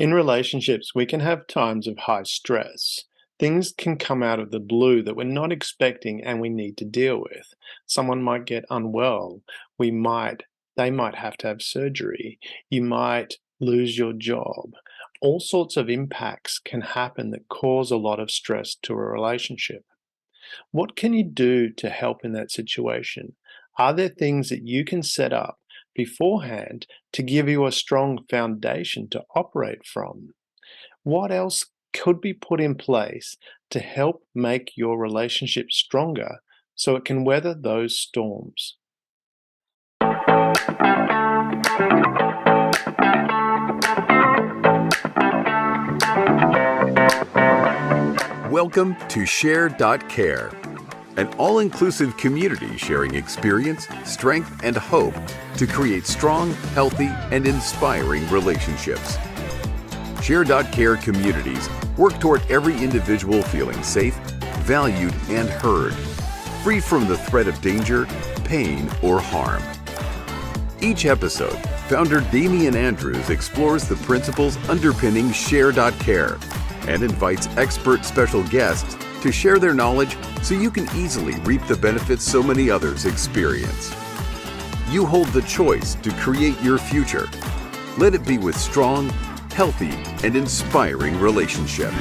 In relationships, we can have times of high stress. Things can come out of the blue that we're not expecting and we need to deal with. Someone might get unwell. They might have to have surgery. You might lose your job. All sorts of impacts can happen that cause a lot of stress to a relationship. What can you do to help in that situation? Are there things that you can set up beforehand to give you a strong foundation to operate from? What else could be put in place to help make your relationship stronger so it can weather those storms? Welcome to Share.care, an all-inclusive community sharing experience, strength, and hope to create strong, healthy, and inspiring relationships. Share.care communities work toward every individual feeling safe, valued, and heard, free from the threat of danger, pain, or harm. Each episode, founder Damian Andrews explores the principles underpinning Share.care and invites expert special guests to share their knowledge so you can easily reap the benefits so many others experience. You hold the choice to create your future. Let it be with strong, healthy, and inspiring relationships.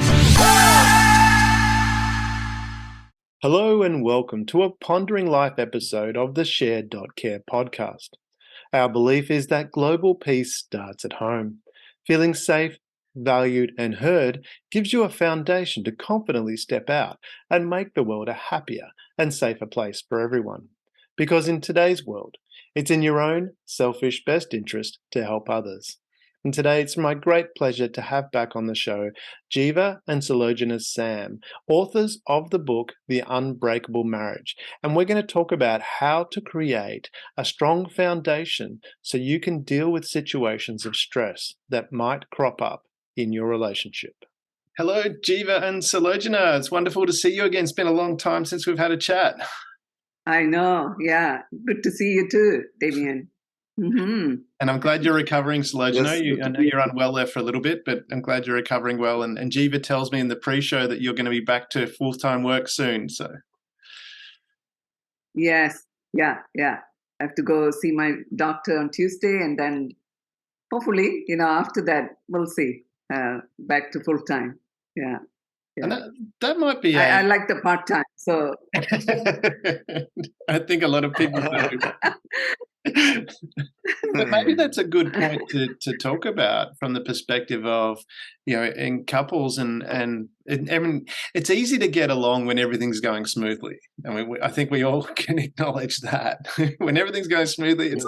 Hello and welcome to a Pondering Life episode of the Share.care podcast. Our belief is that global peace starts at home. Feeling safe, valued, and heard gives you a foundation to confidently step out and make the world a happier and safer place for everyone. Because in today's world, it's in your own selfish best interest to help others. And today it's my great pleasure to have back on the show Jeeva and Sulojana Sam, authors of the book The Unbreakable Marriage. And we're going to talk about how to create a strong foundation so you can deal with situations of stress that might crop up in your relationship. Hello, Jeeva and Sulojana. It's wonderful to see you again. It's been a long time since we've had a chat. I know. Yeah. Good to see you too, Damian. Mm-hmm. And I'm glad you're recovering, Sulojana. Yes, I know you're unwell there for a little bit, but I'm glad you're recovering well. And Jeeva tells me in the pre-show that you're going to be back to full-time work soon. So, Yes. Yeah. I have to go see my doctor on Tuesday, and then hopefully, after that, we'll see. Back to full-time. Yeah. and that might be. I like the part-time. So I think a lot of people do. But maybe that's a good point to talk about from the perspective of, in couples and I mean, it's easy to get along when everything's going smoothly. I mean, I think we all can acknowledge that. When everything's going smoothly, it's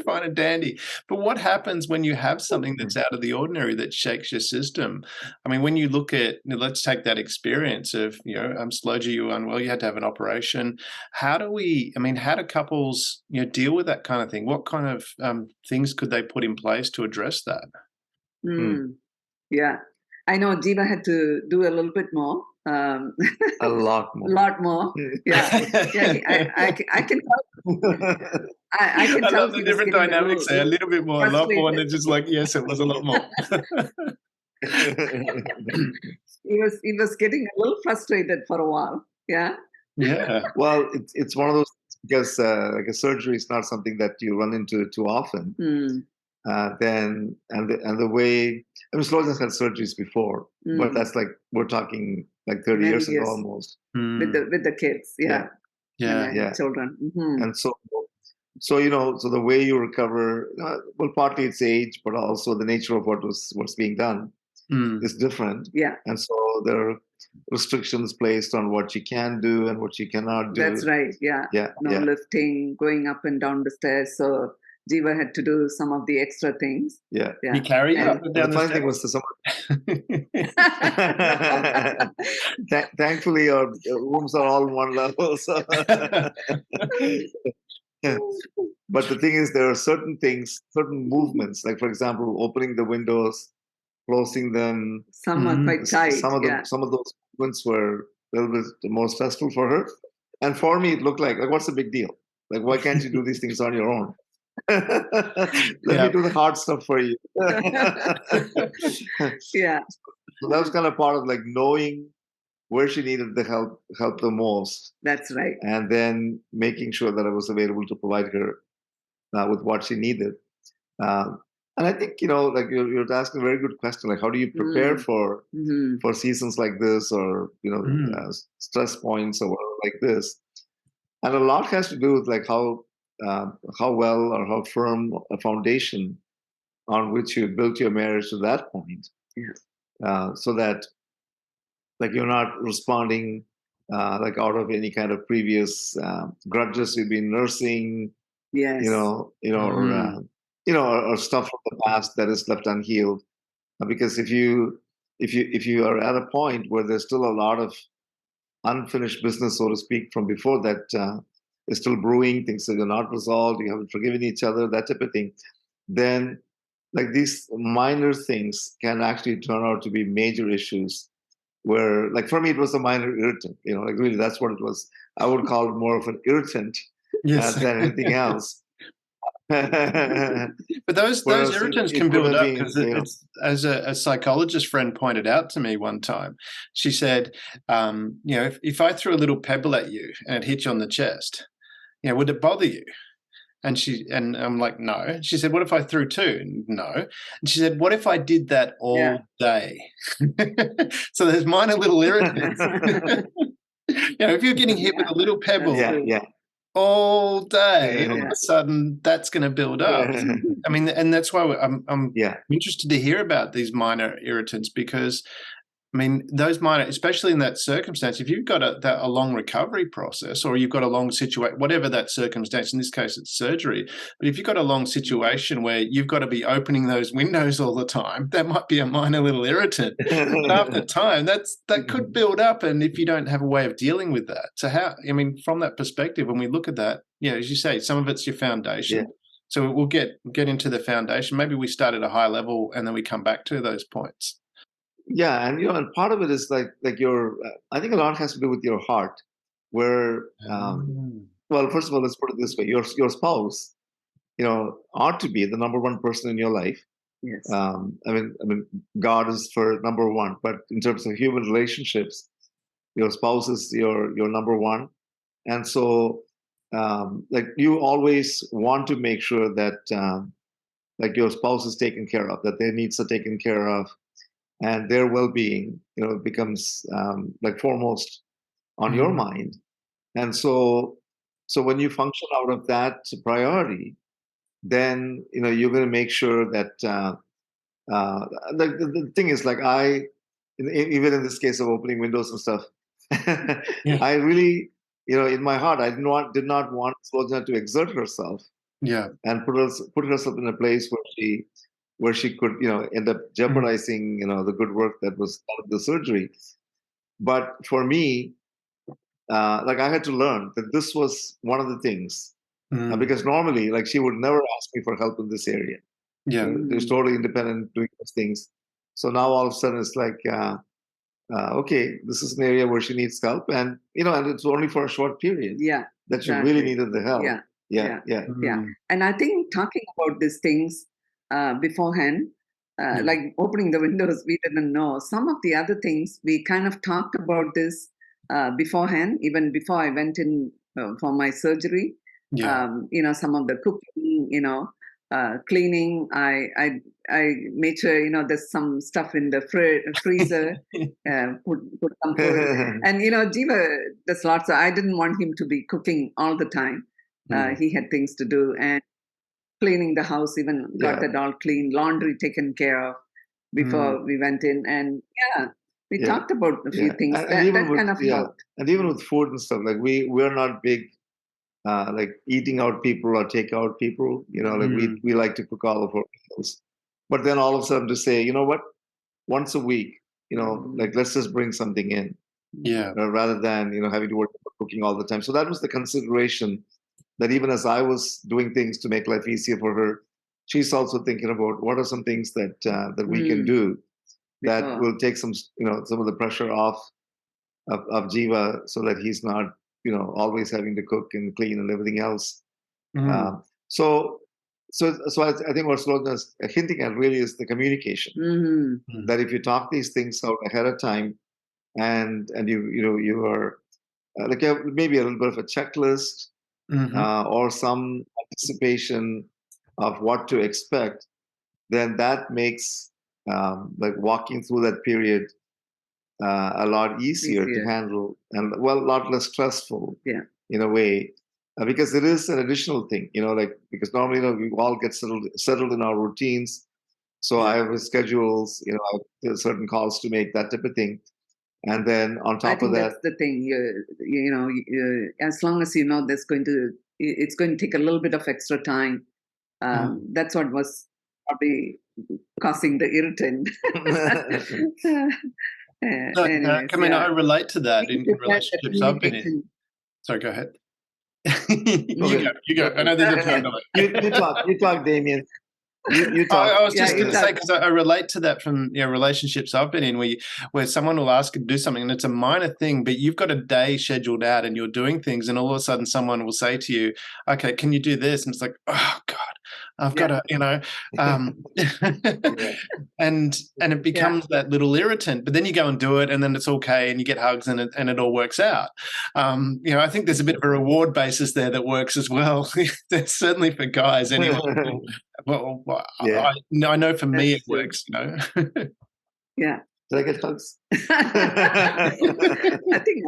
fine and dandy. But what happens when you have something that's out of the ordinary that shakes your system? I mean, when you look at, let's take that experience of, Sulojana, you were unwell, you had to have an operation. How do couples, deal with that kind of thing? What kind of things could they put in place to address that? Yeah. I know Jeeva had to do a little bit more. A lot more. A lot more. Yeah. I can tell. I can tell. I love the different dynamics there. A little bit more, a lot more, and then just like, yes, it was a lot more. He was getting a little frustrated for a while. Yeah. Yeah. Well, it's one of those, because like a surgery is not something that you run into too often. The way, I mean, Sulojana's had surgeries before, but that's like, we're talking like 30 years ago almost. With the kids, yeah, children. And so the way you recover, well, partly it's age, but also the nature of what's being done is different. Yeah. And so there are restrictions placed on what you can do and what you cannot do. That's right. Yeah. No lifting, going up and down the stairs. So Jeeva had to do some of the extra things. Yeah. You carry you up and down the funny thing was thankfully our rooms are all on one level. So But the thing is, there are certain things, certain movements, like for example, opening the windows, closing them. Some are quite tight. Some of those movements were a little bit more stressful for her. And for me, it looked like what's the big deal? Like, why can't you do these things on your own? Let me do the hard stuff for you. Yeah. So that was kind of part of like knowing where she needed the help the most, That's right. and then making sure that I was available to provide her with what she needed. And I think, like you're asking a very good question, like how do you prepare for seasons like this, or stress points or whatever like this? And a lot has to do with like how well or how firm a foundation on which you built your marriage to that point, so that like you're not responding like out of any kind of previous grudges you've been nursing, Yes. or stuff from the past that is left unhealed. Because if you are at a point where there's still a lot of unfinished business, so to speak, from before that is still brewing, things that are not resolved, you haven't forgiven each other, that type of thing, then like these minor things can actually turn out to be major issues. Where, like for me, it was a minor irritant. Like really, that's what it was. I would call it more of an irritant than anything else. But those irritants can build up, because it's, as a psychologist friend pointed out to me one time, she said, if I threw a little pebble at you and it hit you on the chest, would it bother you? And I'm like, no. She said, what if I threw two? No. And she said, what if I did that all day? So there's minor little irritants. If you're getting hit with a little pebble all day, all of a sudden that's going to build up. I mean, and that's why I'm interested to hear about these minor irritants, because I mean, those minor, especially in that circumstance, if you've got a long recovery process, or you've got a long situation, whatever that circumstance, in this case it's surgery, but if you've got a long situation where you've got to be opening those windows all the time, that might be a minor little irritant. But after time, that could build up, and if you don't have a way of dealing with that. So from that perspective, when we look at that, as you say, some of it's your foundation. Yeah. So we'll get into the foundation. Maybe we start at a high level and then we come back to those points. Yeah, and and part of it is like your. I think a lot has to do with your heart, where well, first of all, let's put it this way: your spouse, ought to be the number one person in your life. Yes. I mean, God is for number one, but in terms of human relationships, your spouse is your number one, and so like you always want to make sure that like your spouse is taken care of, that their needs are taken care of. And their well-being, becomes like foremost on your mind. And so when you function out of that priority, then you're going to make sure that the thing is, like even in this case of opening windows and stuff, I really, in my heart, I did not want Sulojana to exert herself, and put herself in a place where she could, end up jeopardizing, the good work that was part of the surgery. But for me, like I had to learn that this was one of the things, because normally, like she would never ask me for help in this area. Yeah, she was totally independent doing those things. So now all of a sudden it's like, okay, this is an area where she needs help, and and it's only for a short period. Yeah, that she really needed the help. Yeah. And I think talking about these things beforehand, like opening the windows, we didn't know. Some of the other things we kind of talked about this beforehand, even before I went in for my surgery. Some of the cooking, cleaning. I made sure there's some stuff in the freezer. Put some food. And Jeeva does lots. So I didn't want him to be cooking all the time. He had things to do, and cleaning the house, even got that all clean, laundry taken care of before we went in. And we talked about a few things that kind of helped. And even with food and stuff, like we're not big like eating out people or take out people, like we like to cook all of our meals. But then all of a sudden to say, what, once a week, like let's just bring something in, rather than having to worry about cooking all the time. So that was the consideration, that even as I was doing things to make life easier for her, she's also thinking about what are some things that we can do that will take some of the pressure off of Jeeva, so that he's not always having to cook and clean and everything else. So I think what Sulojana is hinting at really is the communication. Mm-hmm. That if you talk these things out ahead of time, and you are like you have maybe a little bit of a checklist, or some anticipation of what to expect, then that makes like walking through that period a lot easier to handle, and a lot less stressful in a way, because it is an additional thing, like, because normally we all get settled in our routines. So I have schedules, I have certain calls to make, that type of thing. And then on top of that, that's the thing. As long as it's going to take a little bit of extra time. That's what was probably causing the irritant. I relate to that in relationships I've been in. Sorry, go ahead. You go. I know there's a turn. You talk, Damien. You talk. I was just going to say, because I relate to that from relationships I've been in, where someone will ask you to do something and it's a minor thing, but you've got a day scheduled out and you're doing things, and all of a sudden someone will say to you, "Okay, can you do this?" And it's like, "Oh God, I've got to," and it becomes that little irritant. But then you go and do it, and then it's okay, and you get hugs, and it all works out. I think there's a bit of a reward basis there that works as well. Certainly for guys, anyway. Well, I know for me it works, Yeah. Did I get hugs? I think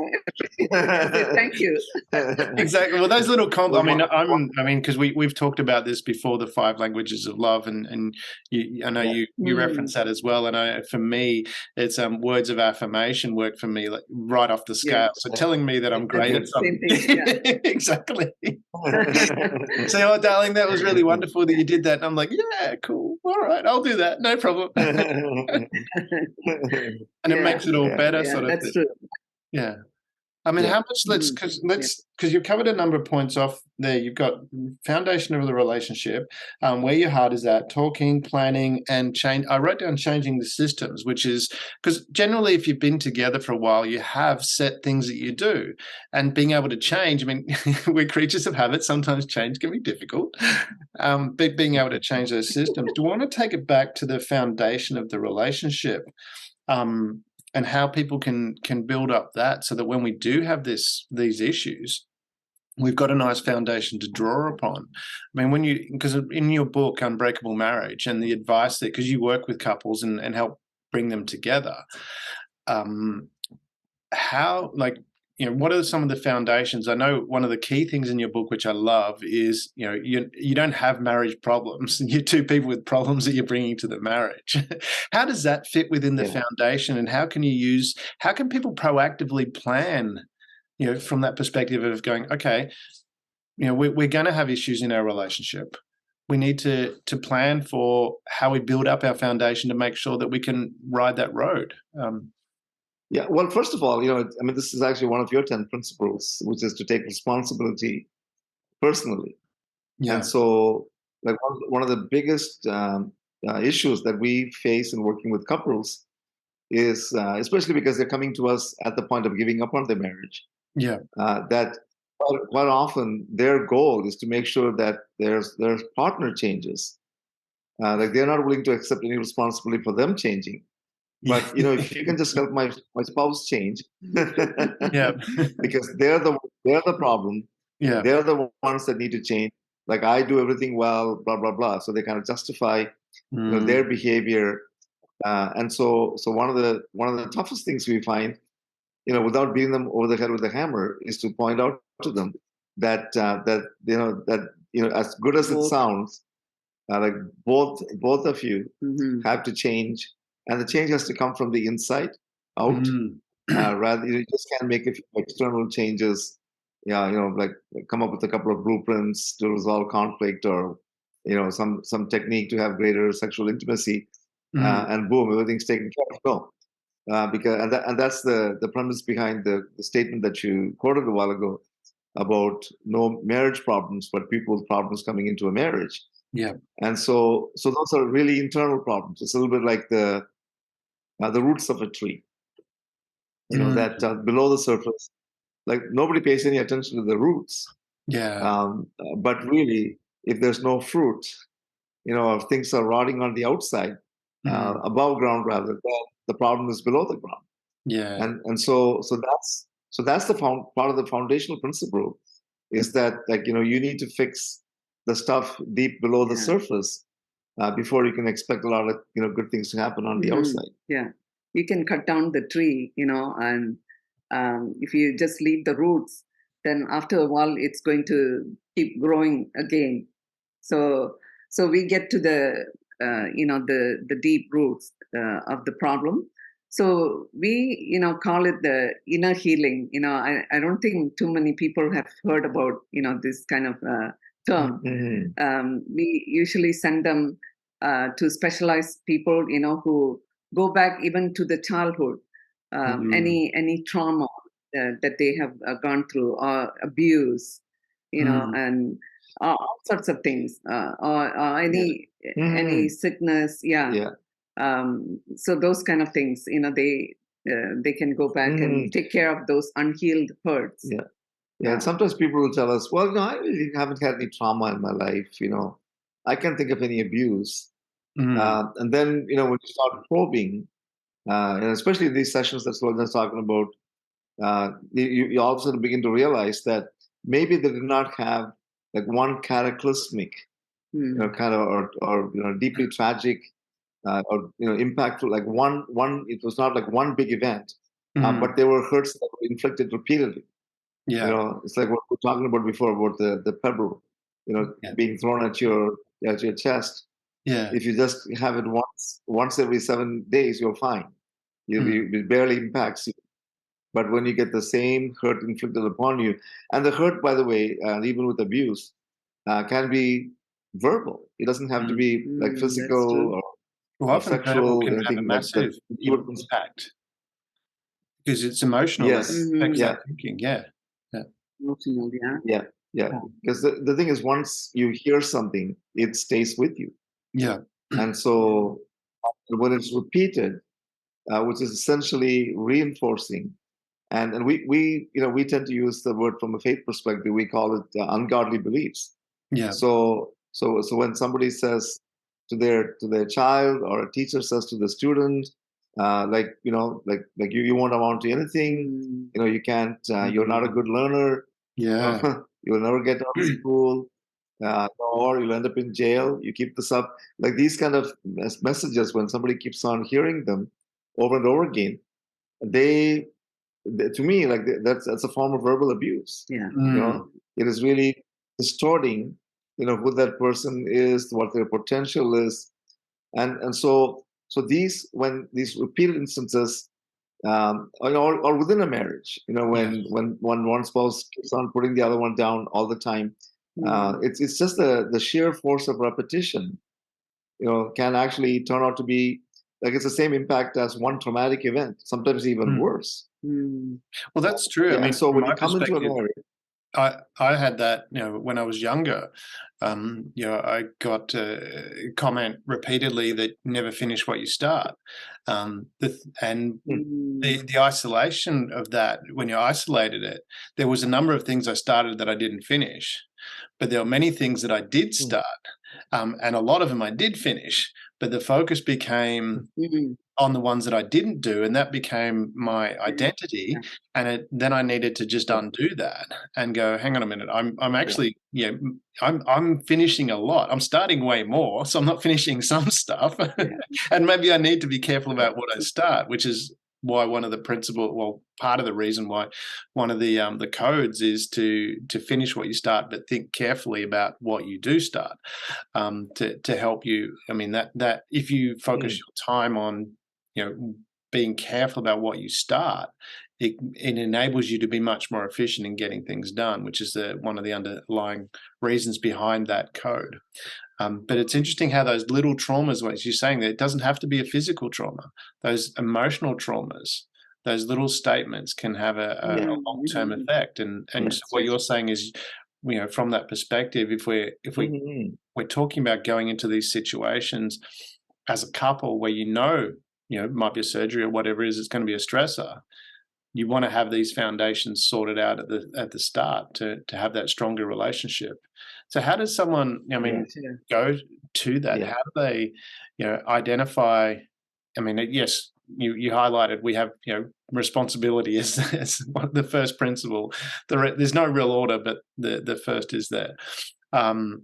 thank you. Exactly. Well, those little because we've talked about this before, the 5 languages of love, and I know you reference that as well. And for me, it's words of affirmation work for me, like right off the scale. So telling me that I'm great at something. Exactly. Say, "Oh, darling, that was really wonderful that you did that." And I'm like, "Yeah, cool. All right, I'll do that. No problem." And it makes it all better, sort of. That's true. Yeah. I mean, how much? Because you've covered a number of points off there. You've got foundation of the relationship, where your heart is at, talking, planning, and change. I wrote down changing the systems, which is because generally, if you've been together for a while, you have set things that you do, and being able to change. I mean, we're creatures of habit. Sometimes change can be difficult, but being able to change those systems. Do you want to take it back to the foundation of the relationship? And how people can build up that, so that when we do have these issues, we've got a nice foundation to draw upon. I mean, because in your book, Unbreakable Marriage, and the advice that, because you work with couples and help bring them together, what are some of the foundations? I know one of the key things in your book, which I love, is you don't have marriage problems. You're 2 people with problems that you're bringing to the marriage. How does that fit within the foundation, and how can people proactively plan, from that perspective of going, okay, we're going to have issues in our relationship. We need to plan for how we build up our foundation to make sure that we can ride that road. Yeah, well, first of all, this is actually one of your 10 principles, which is to take responsibility personally. Yeah. And so, like, one of the biggest issues that we face in working with couples is, especially because they're coming to us at the point of giving up on their marriage. Yeah. That quite often their goal is to make sure that their partner changes. Like, they're not willing to accept any responsibility for them changing. But if you can just help my spouse change, yeah, because they're the problem. Yeah, they're the ones that need to change. Like, I do everything well, blah blah blah. So they kind of justify their behavior, and so one of the toughest things we find, without beating them over the head with a hammer, is to point out to them that as good as it sounds, like both of you have to change. And the change has to come from the inside out. Rather, you just can't make a few external changes. Like come up with a couple of blueprints to resolve conflict, or some technique to have greater sexual intimacy, and boom, everything's taken care of. No, because that's the premise behind the statement that you quoted a while ago about no marriage problems, but people with problems coming into a marriage. Yeah, and so those are really internal problems. It's a little bit like the roots of a tree, that below the surface, like, nobody pays any attention to the roots. Yeah. But really, if there's no fruit, if things are rotting on the outside, above ground rather, then the problem is below the ground. Yeah. And so that's the part of the foundational principle, is that, like, you need to fix the stuff deep below the surface before you can expect a lot of good things to happen on the outside. Yeah, you can cut down the tree, and if you just leave the roots, then after a while it's going to keep growing again. So we get to the the deep roots of the problem. So we call it the inner healing. I don't think too many people have heard about this kind of term. We usually send them to specialized people who go back even to the childhood, any trauma that they have gone through, or abuse, and all sorts of things, or any sickness. So those kind of things, they can go back and take care of those unhealed hurts. And sometimes people will tell us, well, no, I really haven't had any trauma in my life. I can't think of any abuse. And then, when you start probing, and especially these sessions that Sulojana's talking about, you all of a sudden begin to realize that maybe they did not have like one cataclysmic, kind of, or deeply tragic, or impactful, like one. It was not like one big event, but there were hurts that were inflicted repeatedly. It's like what we were talking about before, about the pebble, being thrown at your chest. If you just have it once every 7 days, you're fine. It barely impacts you. But when you get the same hurt inflicted upon you, and the hurt, by the way, even with abuse, can be verbal. It doesn't have to be like physical or sexual. Can have a massive impact because it's emotional. Yes. Thinking. Emotional, Because the thing is, once you hear something, it stays with you. And so when it's repeated, which is essentially reinforcing, and we tend to use the word from a faith perspective. We call it ungodly beliefs. So when somebody says to their child, or a teacher says to the student, like you won't amount to anything. You can't. You're not a good learner. You'll never get out of school. Or you'll end up in jail. You keep this up, like these kind of messages. When somebody keeps on hearing them over and over again, they to me, like, that's a form of verbal abuse. It is really distorting, who that person is, what their potential is, and so these repeated instances, or within a marriage, when one spouse keeps on putting the other one down all the time. It's just the sheer force of repetition, can actually turn out to be like it's the same impact as one traumatic event, sometimes even worse. Well, that's true. I mean, so when you come into a marriage, I had that, when I was younger. I got a comment repeatedly that never finish what you start, the isolation of that. When you isolated it, there was a number of things I started that I didn't finish, but there were many things that I did start, and a lot of them I did finish. But the focus became on the ones that I didn't do, and that became my identity. And then I needed to just undo that and go, hang on a minute, I'm actually, I'm finishing a lot. I'm starting way more, so I'm not finishing some stuff. And maybe I need to be careful about what I start, which is why part of the reason why one of the codes is to finish what you start, but think carefully about what you do start, to help you. I mean, that if you focus your time on being careful about what you start, it enables you to be much more efficient in getting things done, which is one of the underlying reasons behind that code. But it's interesting how those little traumas, what you're saying, that it doesn't have to be a physical trauma. Those emotional traumas, those little statements can have a long-term effect. And so what you're saying is, from that perspective, if we're talking about going into these situations as a couple where it might be a surgery or whatever it is, it's going to be a stressor. You want to have these foundations sorted out at the start to have that stronger relationship. So how does someone, go to that? Yeah. How do they, identify? I mean, yes, you highlighted we have, responsibility as the first principle. There's no real order, but the first is there. How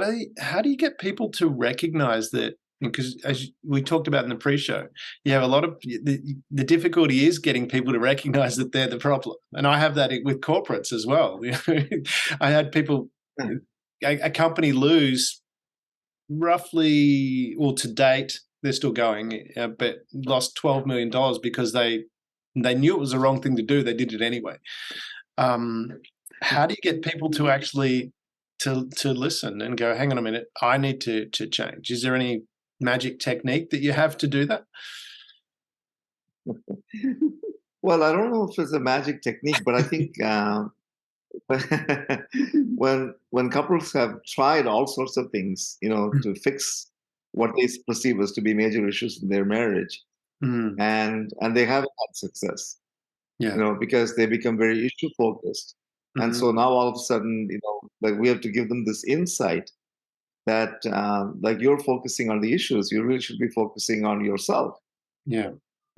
do you get people to recognize that? Because as we talked about in the pre-show, you have a lot of the difficulty is getting people to recognize that they're the problem, and I have that with corporates as well. I had people, a company lose roughly, well, to date they're still going, but lost $12 million because they knew it was the wrong thing to do. They did it anyway. How do you get people to actually to listen and go, hang on a minute, I need to change? Is there any magic technique that you have to do that? Well, I don't know if it's a magic technique, but I think when couples have tried all sorts of things, to fix what they perceive as to be major issues in their marriage, and they haven't had success, because they become very issue focused. And so now all of a sudden, like we have to give them this insight that like you're focusing on the issues, you really should be focusing on yourself. Yeah.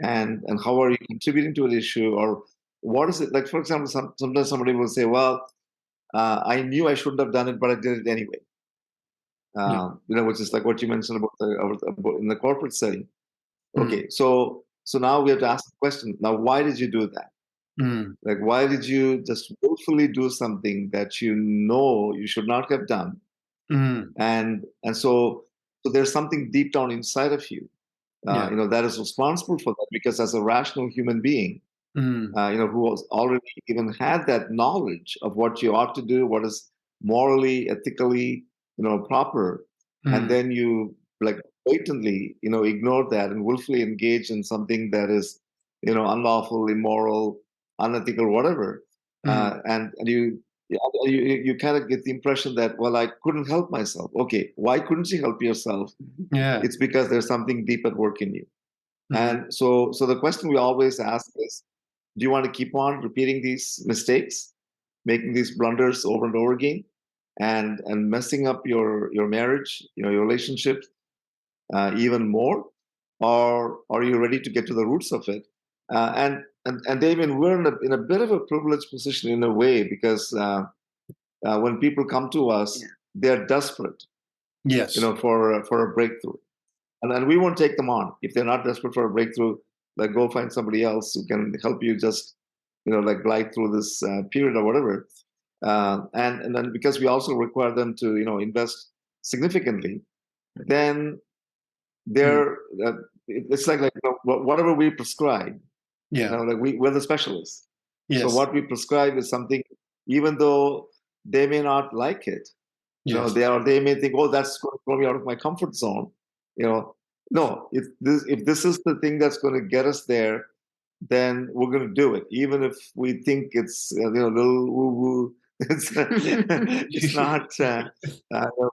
And how are you contributing to an issue, or what is it? Like, for example, sometimes somebody will say, well, I knew I shouldn't have done it, but I did it anyway. Which is like what you mentioned about in the corporate setting. Okay, so now we have to ask the question, now why did you do that? Like, why did you just willfully do something that you should not have done? And so there's something deep down inside of you, that is responsible for that, because as a rational human being, who has already even had that knowledge of what you ought to do, what is morally, ethically, proper, and then you like blatantly, ignore that and willfully engage in something that is, unlawful, immoral, unethical, whatever, and you kind of get the impression that, well, I couldn't help myself. Okay, why couldn't you help yourself? Yeah, it's because there's something deep at work in you. And so the question we always ask is, do you want to keep on repeating these mistakes, making these blunders over and over again, and messing up your marriage, your relationships even more, or are you ready to get to the roots of it? And Damien, we're in a bit of a privileged position in a way, because when people come to us, they're desperate, yes, for a breakthrough, and we won't take them on if they're not desperate for a breakthrough. Like, go find somebody else who can help you just, like glide through this period or whatever. And then because we also require them to, invest significantly, then they're it's like whatever we prescribe, like we're the specialists. Yes. So what we prescribe is something, even though they may not like it, they may think, oh, that's going to throw me out of my comfort zone. No, if this is the thing that's going to get us there, then we're going to do it, even if we think it's a little woo-woo. It's not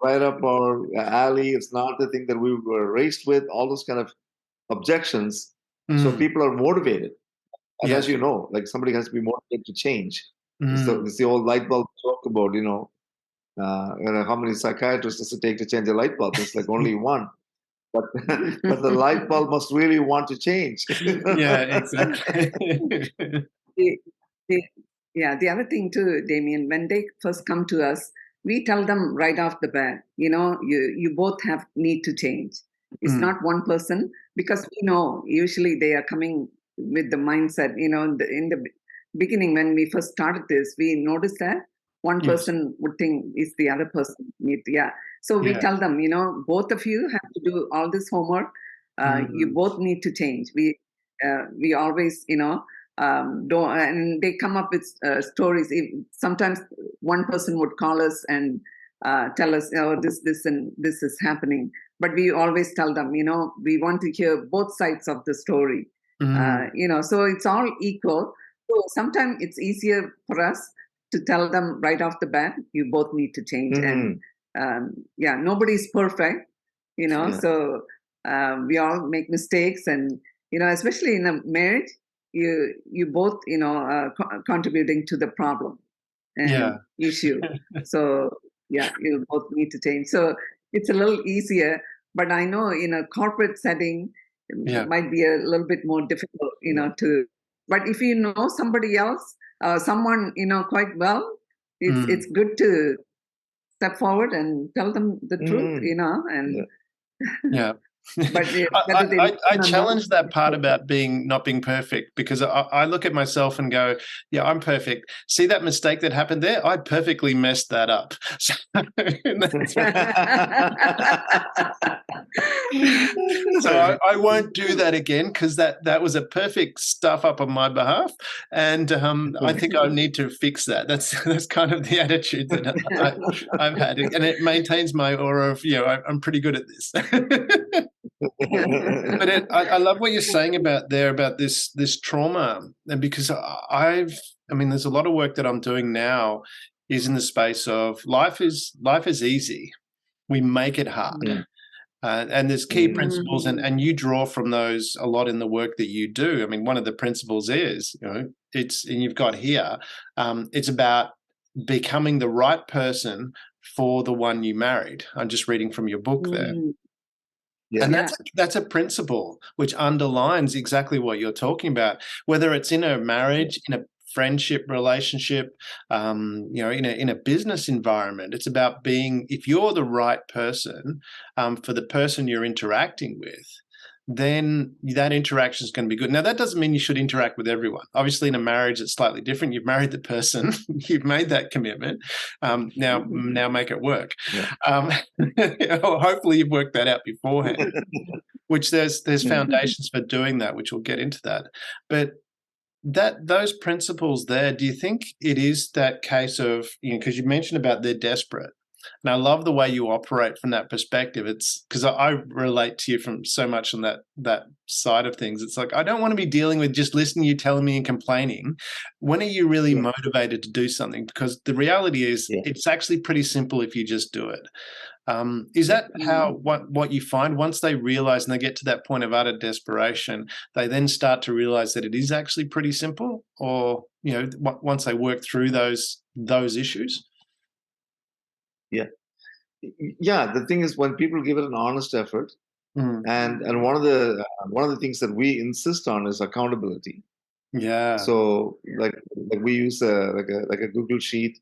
right up our alley. It's not the thing that we were raised with. All those kind of objections. So people are motivated, and as you know, like somebody has to be motivated to change. It's the old light bulb talk about, how many psychiatrists does it take to change a light bulb? It's like only one. But the light bulb must really want to change. Yeah, exactly. The other thing too, Damien, when they first come to us, we tell them right off the bat, you both need to change. It's not one person, because we know usually they are coming with the mindset, in the beginning when we first started this, we noticed that one person would think it's the other person. So we tell them, both of you have to do all this homework. You both need to change. We always, don't, and they come up with stories. Sometimes one person would call us and tell us, oh, this and this is happening. But we always tell them, we want to hear both sides of the story. So it's all equal. So sometimes it's easier for us to tell them right off the bat, you both need to change. And nobody's perfect, so we all make mistakes, and especially in a marriage, you both contributing to the problem and issue. So you both need to change. So it's a little easier, but I know in a corporate setting, it might be a little bit more difficult, but if you know somebody else, someone, quite well, it's good to step forward and tell them the truth, and but I challenge that part about not being perfect, because I look at myself and go, yeah, I'm perfect. See that mistake that happened there? I perfectly messed that up. So I won't do that again, because that was a perfect stuff up on my behalf, and I think I need to fix that. That's kind of the attitude that I've had, and it maintains my aura of I'm pretty good at this. But I love what you're saying about this trauma, and because there's a lot of work that I'm doing now is in the space of life is easy. We make it hard. And there's key principles, and you draw from those a lot in the work that you do. I mean, one of the principles is, and you've got here, it's about becoming the right person for the one you married. I'm just reading from your book there. Yeah. And that's a principle which underlines exactly what you're talking about, whether it's in a marriage, in a friendship relationship, in a business environment. It's about being, if you're the right person for the person you're interacting with, then that interaction is going to be good. Now, that doesn't mean you should interact with everyone. Obviously, in a marriage, it's slightly different. You've married the person, you've made that commitment. Now make it work. Yeah. Hopefully, you've worked that out beforehand. Which there's foundations for doing that, which we'll get into that. But those principles there, do you think it is that case of, because you mentioned about they're desperate, and I love the way you operate from that perspective. It's because I relate to you from so much on that side of things. It's like, I don't want to be dealing with just listening to you telling me and complaining. When are you really motivated to do something? Because the reality is it's actually pretty simple if you just do it. Is that what you find once they realize and they get to that point of utter desperation, they then start to realize that it is actually pretty simple? Or, once they work through those issues? Yeah, the thing is, when people give it an honest effort, and one of the things that we insist on is accountability. Yeah. So like we use like a Google sheet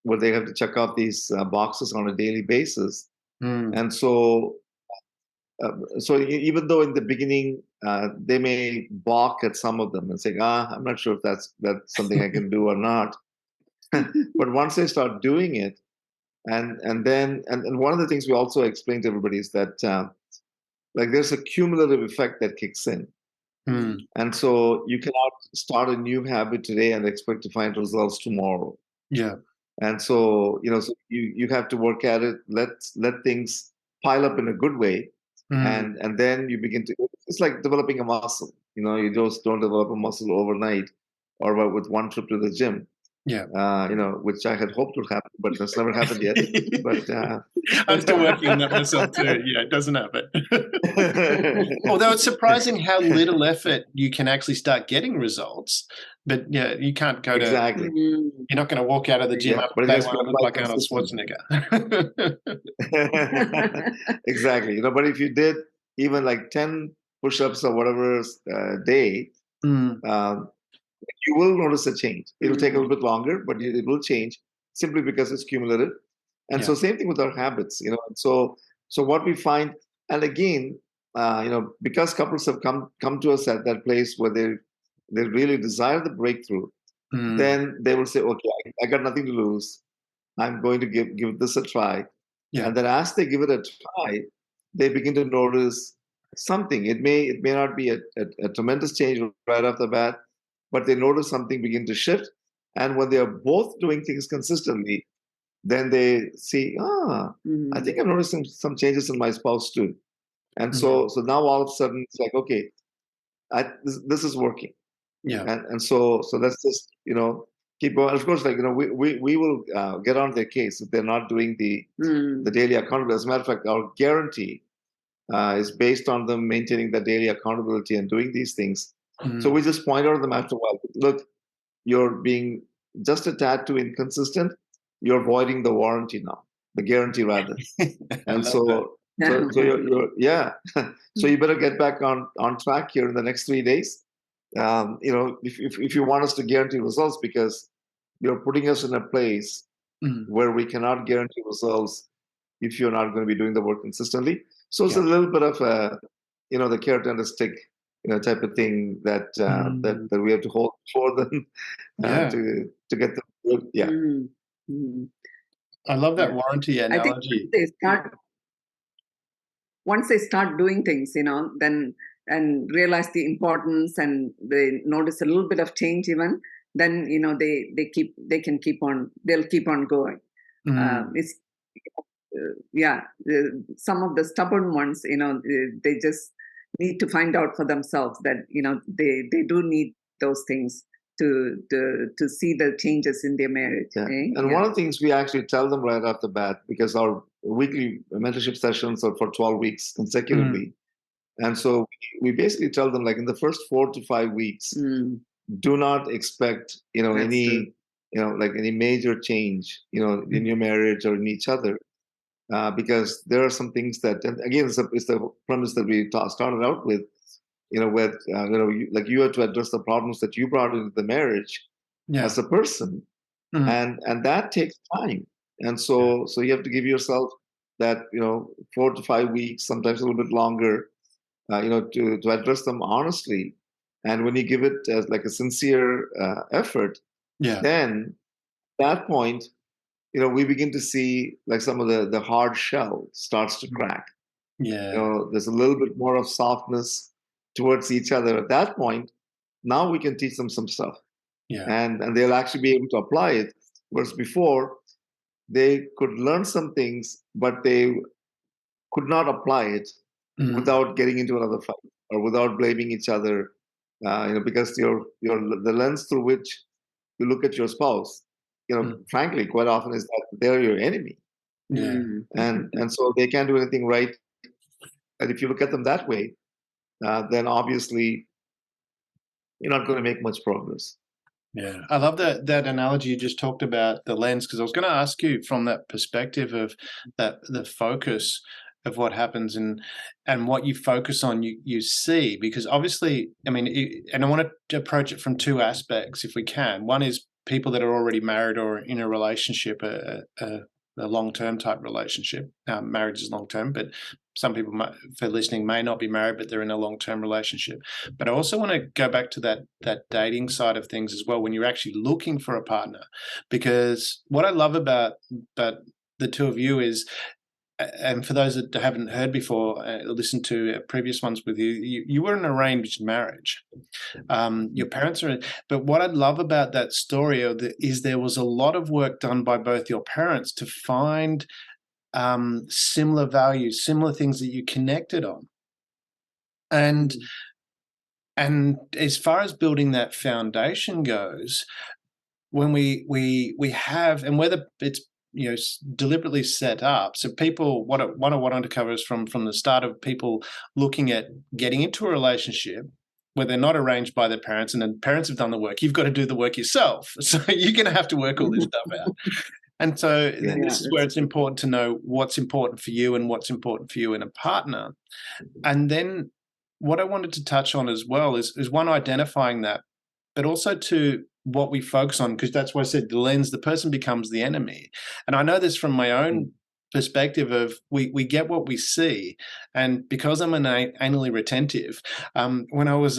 where they have to check off these boxes on a daily basis, and so even though in the beginning they may balk at some of them and say, I'm not sure if that's something I can do or not, but once they start doing it. And one of the things we also explain to everybody is that there's a cumulative effect that kicks in. And so you cannot start a new habit today and expect to find results tomorrow. Yeah. And so, so you have to work at it, let things pile up in a good way. And then you begin to, it's like developing a muscle. You just don't develop a muscle overnight or with one trip to the gym. Yeah, which I had hoped would happen, but that's never happened yet. But I'm still working on that myself too. Yeah, it doesn't happen. Although it's surprising how little effort you can actually start getting results. But yeah, you can't go to you're not going to walk out of the gym after day one and look like Arnold Schwarzenegger. Exactly. But if you did even like 10 push-ups or whatever day. You will notice a change. It'll take a little bit longer, but it will change simply because it's cumulative. And so same thing with our habits, So what we find, and again, because couples have come to us at that place where they really desire the breakthrough, then they will say, okay, I got nothing to lose. I'm going to give this a try. Yeah. And then as they give it a try, they begin to notice something. It may not be a tremendous change right off the bat, but they notice something begin to shift. And when they are both doing things consistently, then they see, I think I'm noticing some changes in my spouse too. And so now all of a sudden it's like, okay, this is working. Yeah. And so let's just, keep going. Of course, we will get on their case if they're not doing the daily accountability. As a matter of fact, our guarantee is based on them maintaining the daily accountability and doing these things. So we just point out to them after a while, look, you're being just a tad too inconsistent. You're voiding the warranty now. the guarantee rather. And so Yeah. so you better get back on track here in the next 3 days. If you want us to guarantee results, because you're putting us in a place where we cannot guarantee results if you're not going to be doing the work consistently. So it's a little bit of a, the carrot and the stick, type of thing that that we have to hold for them to get them. Yeah. I love that warranty analogy. I think once they start doing things, then and realize the importance, and they notice a little bit of change even, then they'll keep on going. Some of the stubborn ones, they just need to find out for themselves that they do need those things to see the changes in their marriage. And one of the things we actually tell them right off the bat, because our weekly mentorship sessions are for 12 weeks consecutively, and so we basically tell them, like, in the first 4 to 5 weeks, do not expect any any major change in your marriage or in each other, because there are some things that, and again, it's the premise that we started out with, where you have to address the problems that you brought into the marriage as a person, and that takes time, and so you have to give yourself that 4 to 5 weeks, sometimes a little bit longer, to address them honestly. And when you give it as like a sincere effort, then at that point, we begin to see like some of the hard shell starts to crack. There's a little bit more of softness towards each other at that point. Now we can teach them some stuff, and they'll actually be able to apply it. Whereas before, they could learn some things, but they could not apply it without getting into another fight or without blaming each other. Because the lens through which you look at your spouse, frankly, quite often is that they're your enemy. And so they can't do anything right. And if you look at them that way, then obviously you're not going to make much progress. Yeah, I love that analogy you just talked about, the lens, because I was going to ask you from that perspective of the focus of what happens and what you focus on, you see, because obviously, I mean, and I want to approach it from two aspects if we can. One is people that are already married or in a relationship, a long-term type relationship. Marriage is long-term, but some people for listening may not be married, but they're in a long-term relationship. But I also want to go back to that dating side of things as well, when you're actually looking for a partner, because what I love about the two of you is, and for those that haven't heard before, listened to previous ones with you were in an arranged marriage. Your parents are, but what I love about that story is there was a lot of work done by both your parents to find similar values, similar things that you connected on. And as far as building that foundation goes, when we have, and whether it's deliberately set up. So people, what I wanted to cover is from the start of people looking at getting into a relationship where they're not arranged by their parents, and then parents have done the work. You've got to do the work yourself. So you're going to have to work all this stuff out. And so this is where it's important to know what's important for you and what's important for you in a partner. And then what I wanted to touch on as well is one, identifying that, but also to what we focus on, because that's why I said the lens, the person becomes the enemy. And I know this from my own perspective of we get what we see. And because I'm an anally retentive, when I was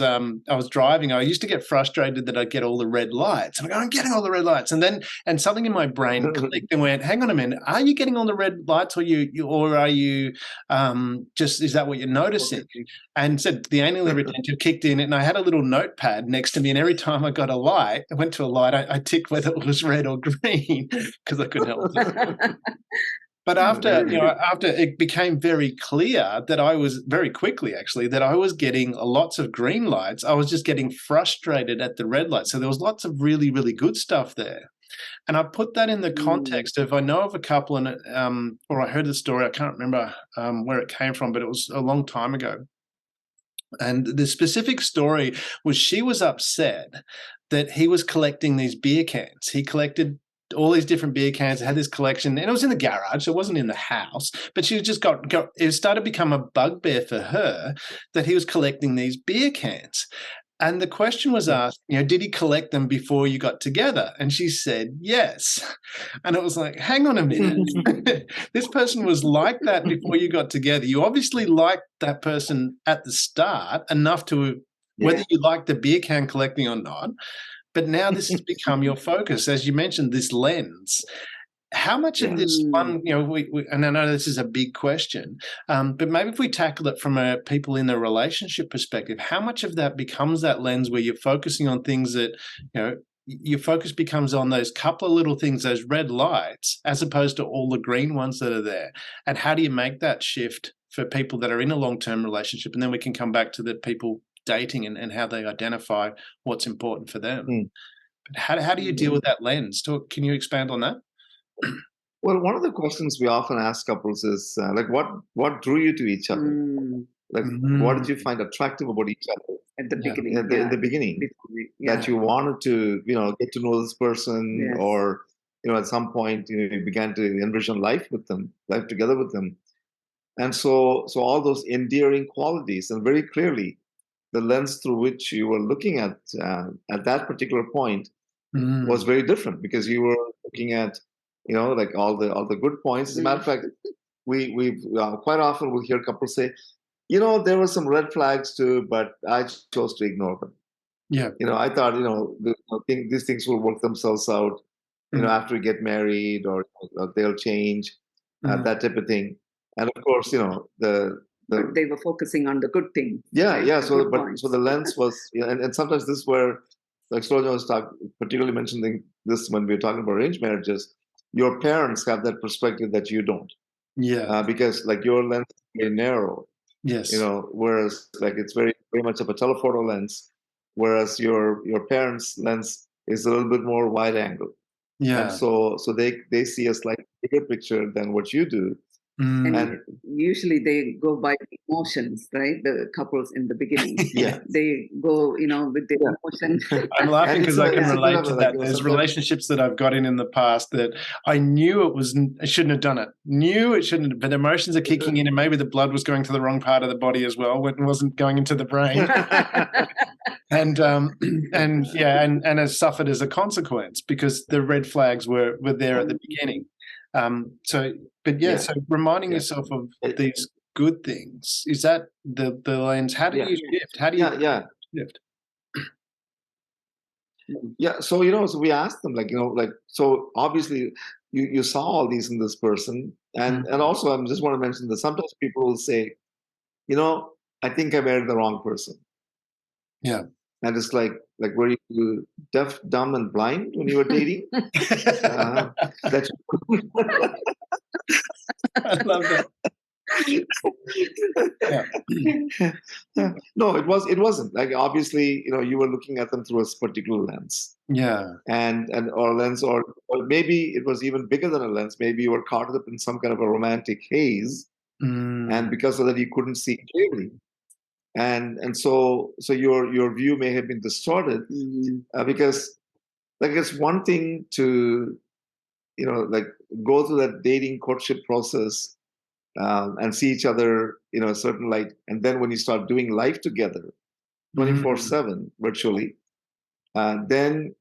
driving, I used to get frustrated that I'd get all the red lights. And I go, I'm getting all the red lights. And something in my brain clicked and went, hang on a minute, are you getting all the red lights, or are you just, is that what you're noticing? And said the anally retentive kicked in, and I had a little notepad next to me, and every time I got a light, I went to a light, I ticked whether it was red or green because I couldn't help it. But after it became very clear that I was, very quickly actually, that I was getting lots of green lights, I was just getting frustrated at the red lights. So there was lots of really, really good stuff there. And I put that in the context of, I know of a couple, and or I heard the story, I can't remember where it came from, but it was a long time ago. And the specific story was she was upset that he was collecting these beer cans. He collected all these different beer cans, had this collection, and it was in the garage, so it wasn't in the house, but she just got it started to become a bugbear for her that he was collecting these beer cans. And the question was asked, did he collect them before you got together? And she said, yes. And it was like, hang on a minute. This person was like that before you got together. You obviously liked that person at the start enough to, whether you like the beer can collecting or not, but now this has become your focus. As you mentioned, this lens. How much of this one, and I know this is a big question, but maybe if we tackle it from a people in the relationship perspective, how much of that becomes that lens where you're focusing on things that, your focus becomes on those couple of little things, those red lights, as opposed to all the green ones that are there? And how do you make that shift for people that are in a long-term relationship? And then we can come back to the people dating and how they identify what's important for them. But how do you deal with that lens? Can you expand on that? Well, one of the questions we often ask couples is like, what drew you to each other? Like, what did you find attractive about each other at the beginning? In the beginning, that you wanted to, get to know this person, or at some point, you began to envision life together with them, and so all those endearing qualities, and very clearly, the lens through which you were looking at that particular point was very different, because you were looking at like all the good points. As a matter of fact, we quite often will hear couples say, there were some red flags too, but I chose to ignore them. I thought these things will work themselves out after we get married, or they'll change, that type of thing. And of course, but they were focusing on the good thing. So the lens was, and sometimes this is where, like Sulojana was particularly mentioning this when we were talking about arranged marriages. Your parents have that perspective that you don't. Because like your lens is very narrow. Whereas like it's very, very much of a telephoto lens, whereas your parents' lens is a little bit more wide angle. And so they see a slightly bigger picture than what you do. And usually they go by emotions, right? The couples in the beginning, they go, with their emotion. I'm laughing because I can relate to that. There's relationships that I've got in the past that I knew I shouldn't have done it. Knew it shouldn't, but emotions are kicking in, and maybe the blood was going to the wrong part of the body as well, when it wasn't going into the brain. and has suffered as a consequence because the red flags were there at the beginning. So reminding yourself of these good things, is that the lens? How do you shift? How do you shift? So we asked them, so obviously you saw all these in this person, and also I just want to mention that sometimes people will say, I think I married the wrong person. And it's like were you deaf, dumb, and blind when you were dating? I love that. No, it wasn't. Like obviously, you were looking at them through a particular lens. And or lens, or maybe it was even bigger than a lens. Maybe you were caught up in some kind of a romantic haze, and because of that, you couldn't see clearly. And so your view may have been distorted, because like it's one thing to like go through that dating courtship process and see each other a certain light, and then when you start doing life together 24/7 virtually, then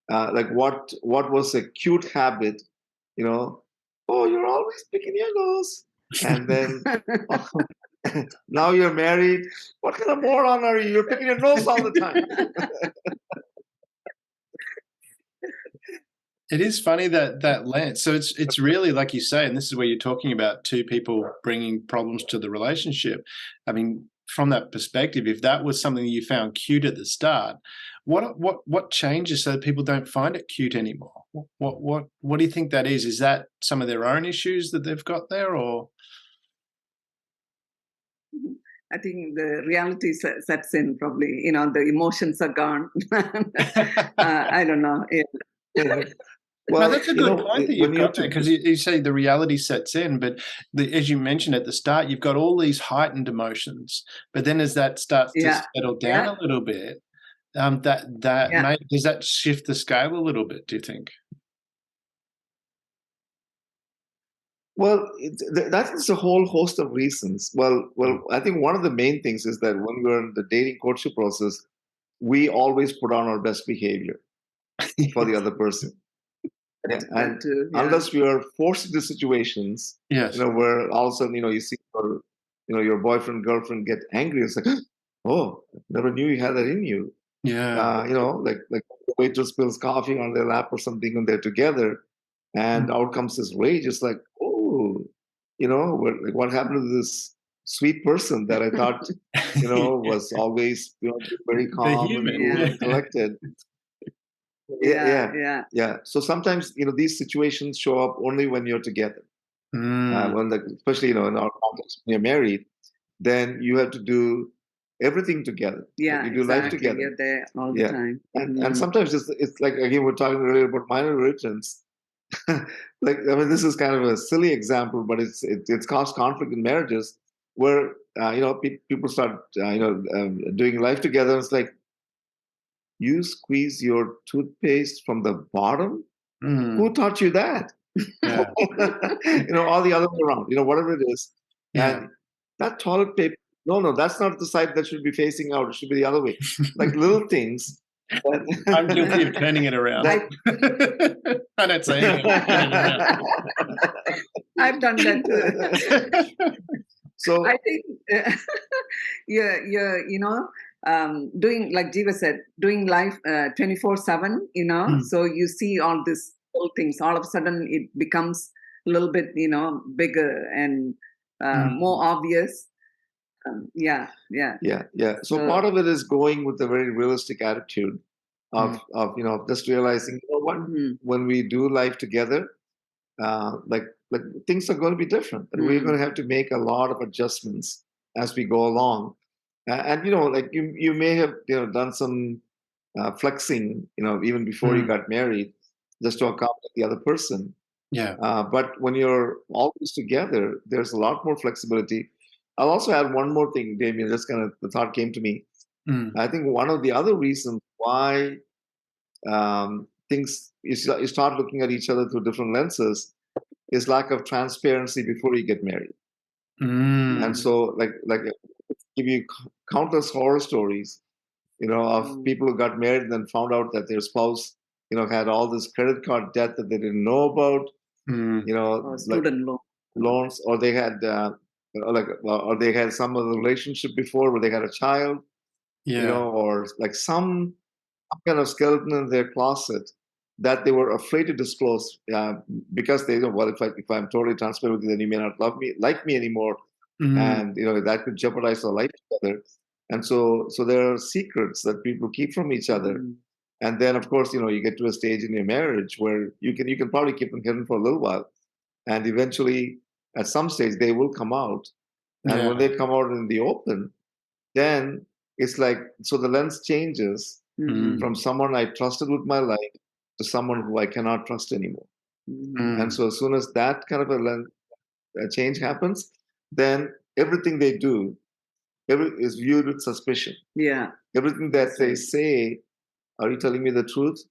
like what was a cute habit, oh, you're always picking your nose, and then now you're married. What kind of moron are you? You're picking your nose all the time. It is funny that lens. So it's really, like you say, and this is where you're talking about two people bringing problems to the relationship. I mean, from that perspective, if that was something you found cute at the start, what changes so that people don't find it cute anymore? What do you think that is? Is that some of their own issues that they've got there, or? I think the reality sets in, probably. The emotions are gone. I don't know. Well, that's a good point that you've got there, because you say the reality sets in, but as you mentioned at the start, you've got all these heightened emotions, but then as that starts to settle down a little bit, does that shift the scale a little bit, do you think? Well, that's a whole host of reasons. Well, I think one of the main things is that when we're in the dating courtship process, we always put on our best behavior for the other person. And unless we are forced into situations, yes, where all of a sudden, you see your boyfriend, girlfriend get angry. It's like, oh, never knew you had that in you. Yeah. Like the waiter spills coffee on their lap or something when they're together, and out comes this rage. It's like, oh, what happened to this sweet person that I thought, was always, very calm and cool and collected. Yeah. So sometimes, these situations show up only when you're together. Especially, in our context, when you're married, then you have to do everything together. Yeah, you do life together. You're there all the time. And sometimes it's like, again, we're talking earlier about minor religions. This is kind of a silly example, but it's caused conflict in marriages where people start doing life together. It's like, you squeeze your toothpaste from the bottom? Who taught you that? Yeah. All the other way around, whatever it is. Yeah. And that toilet paper, no, that's not the side that should be facing out. It should be the other way. Like little things. I'm guilty of turning it around. I don't say anything. I've done that too. So I think doing, like Jeeva said, doing life 24/7, so you see all these little things. All of a sudden it becomes a little bit, bigger and more obvious. Yeah. So part of it is going with a very realistic attitude of just realizing, when we do life together, like things are going to be different, and we're going to have to make a lot of adjustments as we go along. And you may have done some flexing, even before you got married, just to accommodate the other person. Yeah. But when you're always together, there's a lot more flexibility. I'll also add one more thing, Damien. Just kind of the thought came to me. I think one of the other reasons why things you start looking at each other through different lenses is lack of transparency before you get married. And so, like give you countless horror stories, of people who got married and then found out that their spouse, had all this credit card debt that they didn't know about, student loans, or they had or they had some other relationship before where they had a child, or like some kind of skeleton in their closet that they were afraid to disclose, because they don't. Well, if I'm totally transparent with you, then you may not like me anymore, and that could jeopardize our life together. And so there are secrets that people keep from each other. And then, of course, you get to a stage in your marriage where you can probably keep them hidden for a little while, and eventually, at some stage, they will come out. And when they come out in the open, then it's like, so the lens changes from someone I trusted with my life to someone who I cannot trust anymore. And so as soon as that kind of a change happens, then everything they do is viewed with suspicion. Yeah. Everything that they say, are you telling me the truth?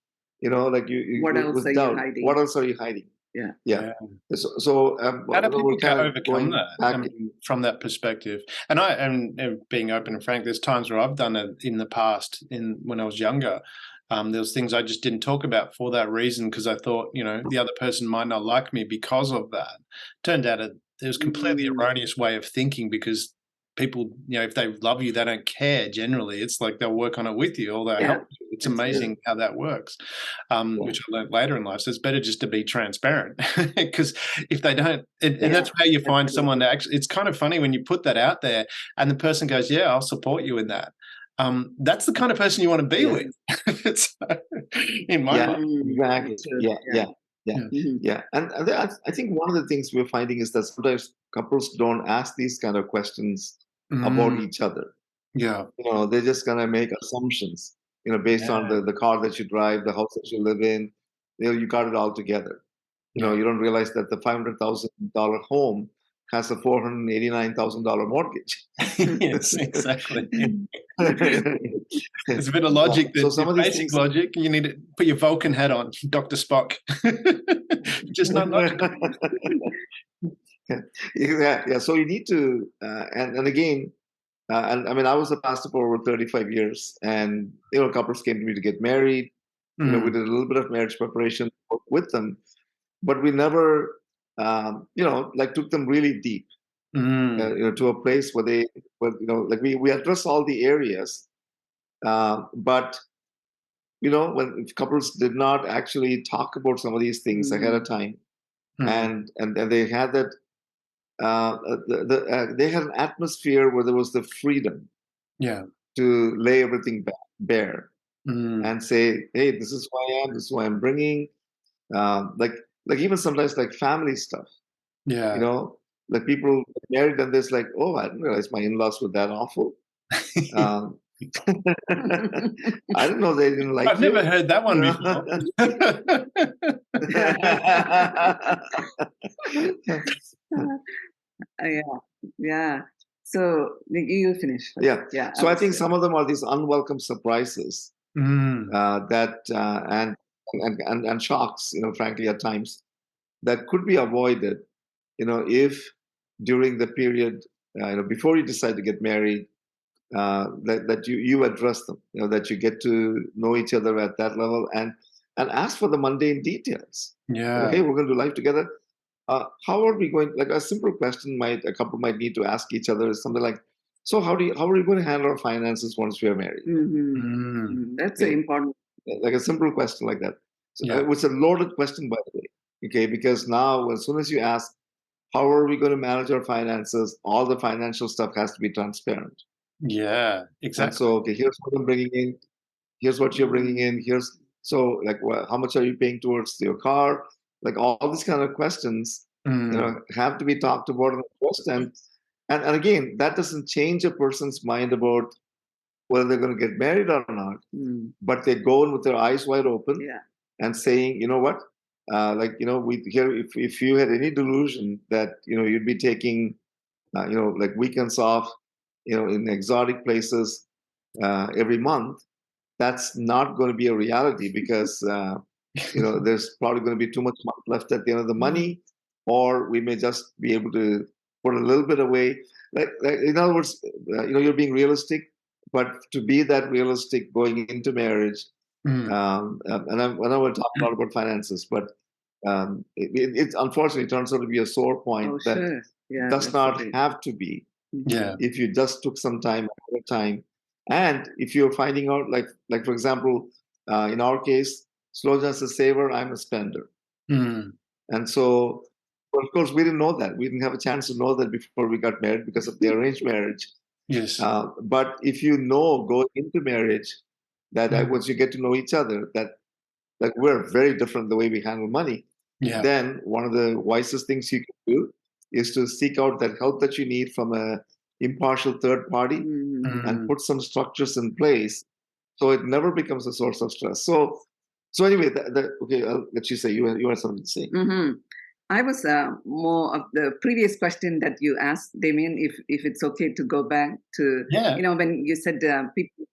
Like what else are you hiding? What else are you hiding? Yeah. So how do people overcome that from that perspective? And being open and frank, there's times where I've done it in the past, when I was younger. There was things I just didn't talk about for that reason, because I thought, the other person might not like me because of that. Turned out it was completely erroneous way of thinking, because people, if they love you, they don't care generally. It's like they'll work on it with you or they'll help you. It's amazing how that works, which I learned later in life. So it's better just to be transparent, because if they don't, and that's how you find someone to actually, it's kind of funny when you put that out there and the person goes, yeah, I'll support you in that. That's the kind of person you want to be with. In my mind. Exactly. Yeah. And I think one of the things we're finding is that sometimes couples don't ask these kind of questions about each other. Yeah. They're just going to make assumptions, based on the car that you drive, the house that you live in. You got it all together. You don't realize that the $500,000 home has a $489,000 mortgage. Yes, exactly. There's a bit of logic. So some of basic things, logic. You need to put your Vulcan hat on, Dr. Spock. Just not logical. Yeah. So you need to, and again, and I mean, I was a pastor for over 35 years, and couples came to me to get married. We did a little bit of marriage preparation with them, but we never, like took them really deep, to a place where they, like we address all the areas, but when couples did not actually talk about some of these things ahead of time, and they had that, they had an atmosphere where there was the freedom, to lay everything bare, and say, hey, this is who I am, this is who I'm bringing, like even sometimes like family stuff, like people get married and there's like, oh, I didn't realize my in-laws were that awful. I didn't know they didn't like I've never heard that one before. Yeah. So you finish. Yeah. So I think some of them are these unwelcome surprises, that and shocks, frankly, at times, that could be avoided, if during the period, before you decide to get married, that you address them, that you get to know each other at that level, and ask for the mundane details. Hey, we're going to do life together. How are we going? Like a simple question a couple might need to ask each other is something like, so how are we going to handle our finances once we are married? That's important. Like a simple question like that. So, it's a loaded question, by the way. Okay, because now as soon as you ask, how are we going to manage our finances? All the financial stuff has to be transparent. Yeah, exactly. And so, okay, here's what I'm bringing in. Here's what you're bringing in. So like, how much are you paying towards your car? Like all these kind of questions, have to be talked about and addressed. And again, that doesn't change a person's mind about whether they're going to get married or not. But they go in with their eyes wide open, and saying, you know what, we here, if you had any delusion that you'd be taking, like weekends off, in exotic places every month, that's not going to be a reality, because there's probably going to be too much left at the end of the money, or we may just be able to put a little bit away. Like in other words, you're being realistic, but to be that realistic going into marriage. And I want to talk a lot about finances, but it unfortunately turns out to be a sore point that does not have to be. If you just took some time at a time, and if you're finding out, like for example, in our case, Sulojana's a saver, I'm a spender, and so, of course, we didn't know that. We didn't have a chance to know that before we got married because of the arranged marriage. Yes. But if you know going into marriage that once you get to know each other, that like we're very different the way we handle money, then one of the wisest things you can do is to seek out that help that you need from a impartial third party, and put some structures in place so it never becomes a source of stress. So anyway, okay, I'll let you say you had something to say. I was more of the previous question that you asked, Damien, if it's okay to go back to, when you said people,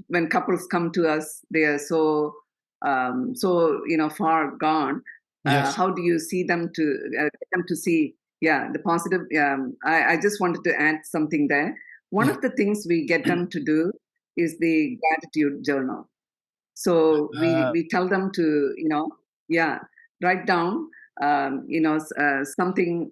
when couples come to us, they are so far gone. How do you see them to see the positive? I just wanted to add something there. One of the things we get them to do is the gratitude journal. So we tell them to write down something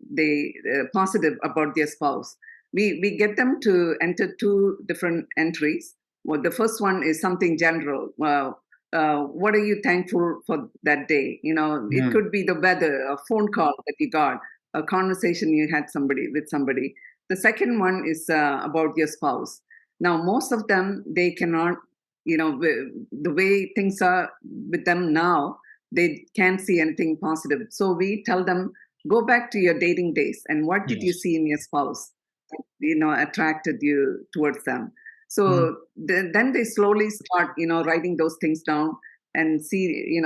positive about their spouse. We get them to enter 2 different entries. Well, the first one is something general. What are you thankful for that day? It could be the weather, a phone call that you got, a conversation you had with somebody. The second one is about your spouse. Now, most of them, they cannot, the way things are with them now, they can't see anything positive. So we tell them, go back to your dating days, and what did you see in your spouse that, attracted you towards them? So then they slowly start, writing those things down and see,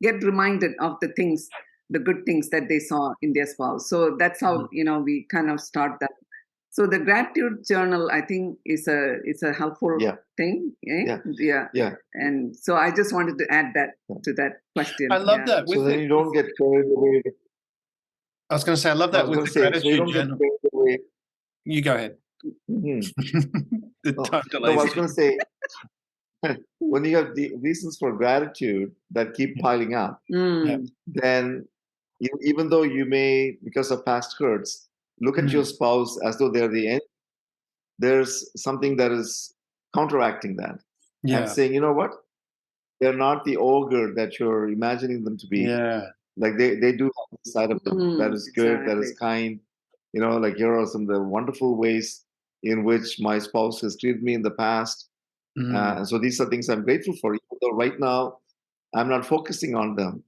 get reminded of the good things that they saw in their spouse. So that's how, we kind of start that. So the gratitude journal, I think, is a helpful thing. Yeah. And so I just wanted to add that to that question. I love that. So then you don't get carried away. I was going to say, I love that with the so you gratitude don't get journal. carried away. You go ahead. The time No, delays. I was going to say, when you have the reasons for gratitude that keep piling up, then even though you may, because of past hurts, look at your spouse as though they're the end, there's something that is counteracting that and saying, you know what? They're not the ogre that you're imagining them to be. Yeah. Like they do have a side of them that is good, that is kind. You know, like here are some of the wonderful ways in which my spouse has treated me in the past. And so these are things I'm grateful for, even though right now I'm not focusing on them.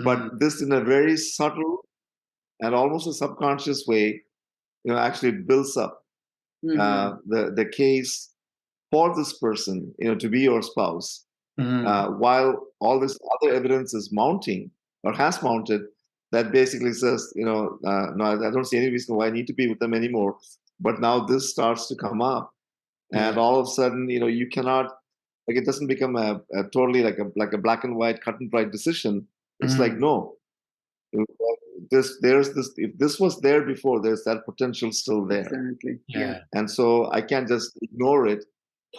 But this, in a very subtle and almost a subconscious way, actually builds up the case for this person, to be your spouse. While all this other evidence is mounting or has mounted, that basically says, no, I don't see any reason why I need to be with them anymore. But now this starts to come up, and all of a sudden, you cannot, like, it doesn't become a totally like a black and white, cut and dried decision. It's like, no, if this was there before, there's that potential still there. Exactly. And so I can't just ignore it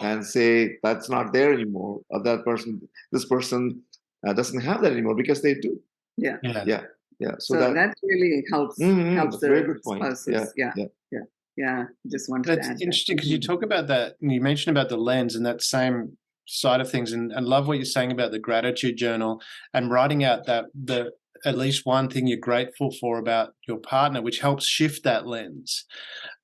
and say that's not there anymore, or this person doesn't have that anymore, because they do. Yeah. So that really helps that's the a very good point. spouses. Just wanted to add That's interesting, because you talk about that, and you mentioned about the lens and that same side of things, and love what you're saying about the gratitude journal and writing out that at least one thing you're grateful for about your partner, which helps shift that lens.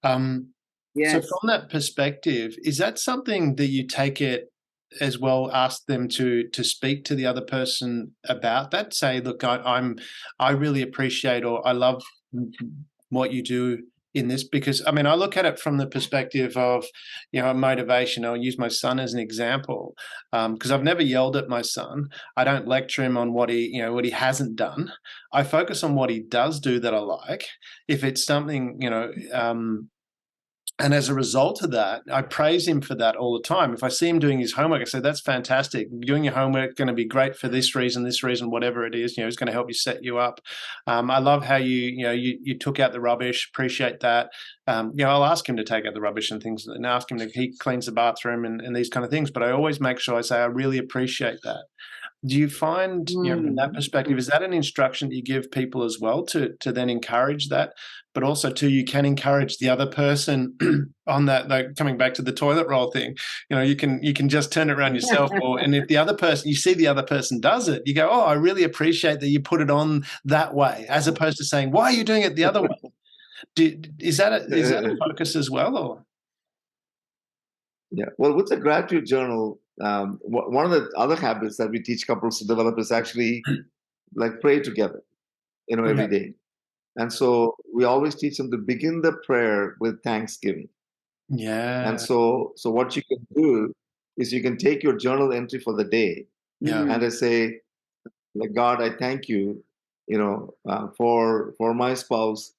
So from that perspective, is that something that you take it as well, ask them to speak to the other person about that? Say, look, I really appreciate, or I love what you do in this, because I mean, I look at it from the perspective of, motivation. I'll use my son as an example, because I've never yelled at my son. I don't lecture him on what he hasn't done. I focus on what he does do that I like. If it's something, and as a result of that, I praise him for that all the time. If I see him doing his homework, I say, that's fantastic. Doing your homework is going to be great for this reason, whatever it is, it's going to help you set you up. I love how you took out the rubbish, appreciate that. I'll ask him to take out the rubbish and things, and ask him he cleans the bathroom and these kind of things. But I always make sure I say, I really appreciate that. Do you find, from that perspective, is that an instruction that you give people as well to then encourage that? But also, too, you can encourage the other person on that. Like, coming back to the toilet roll thing, you can just turn it around yourself, and if the other person, you see the other person does it, you go, oh, I really appreciate that you put it on that way, as opposed to saying, why are you doing it the other way? Is that a focus as well, or? Yeah. Well, with the gratitude journal, one of the other habits that we teach couples to develop is actually like pray together, every day. And so we always teach them to begin the prayer with thanksgiving. Yeah. And so what you can do is you can take your journal entry for the day, and I say, like, God, I thank you, for my spouse,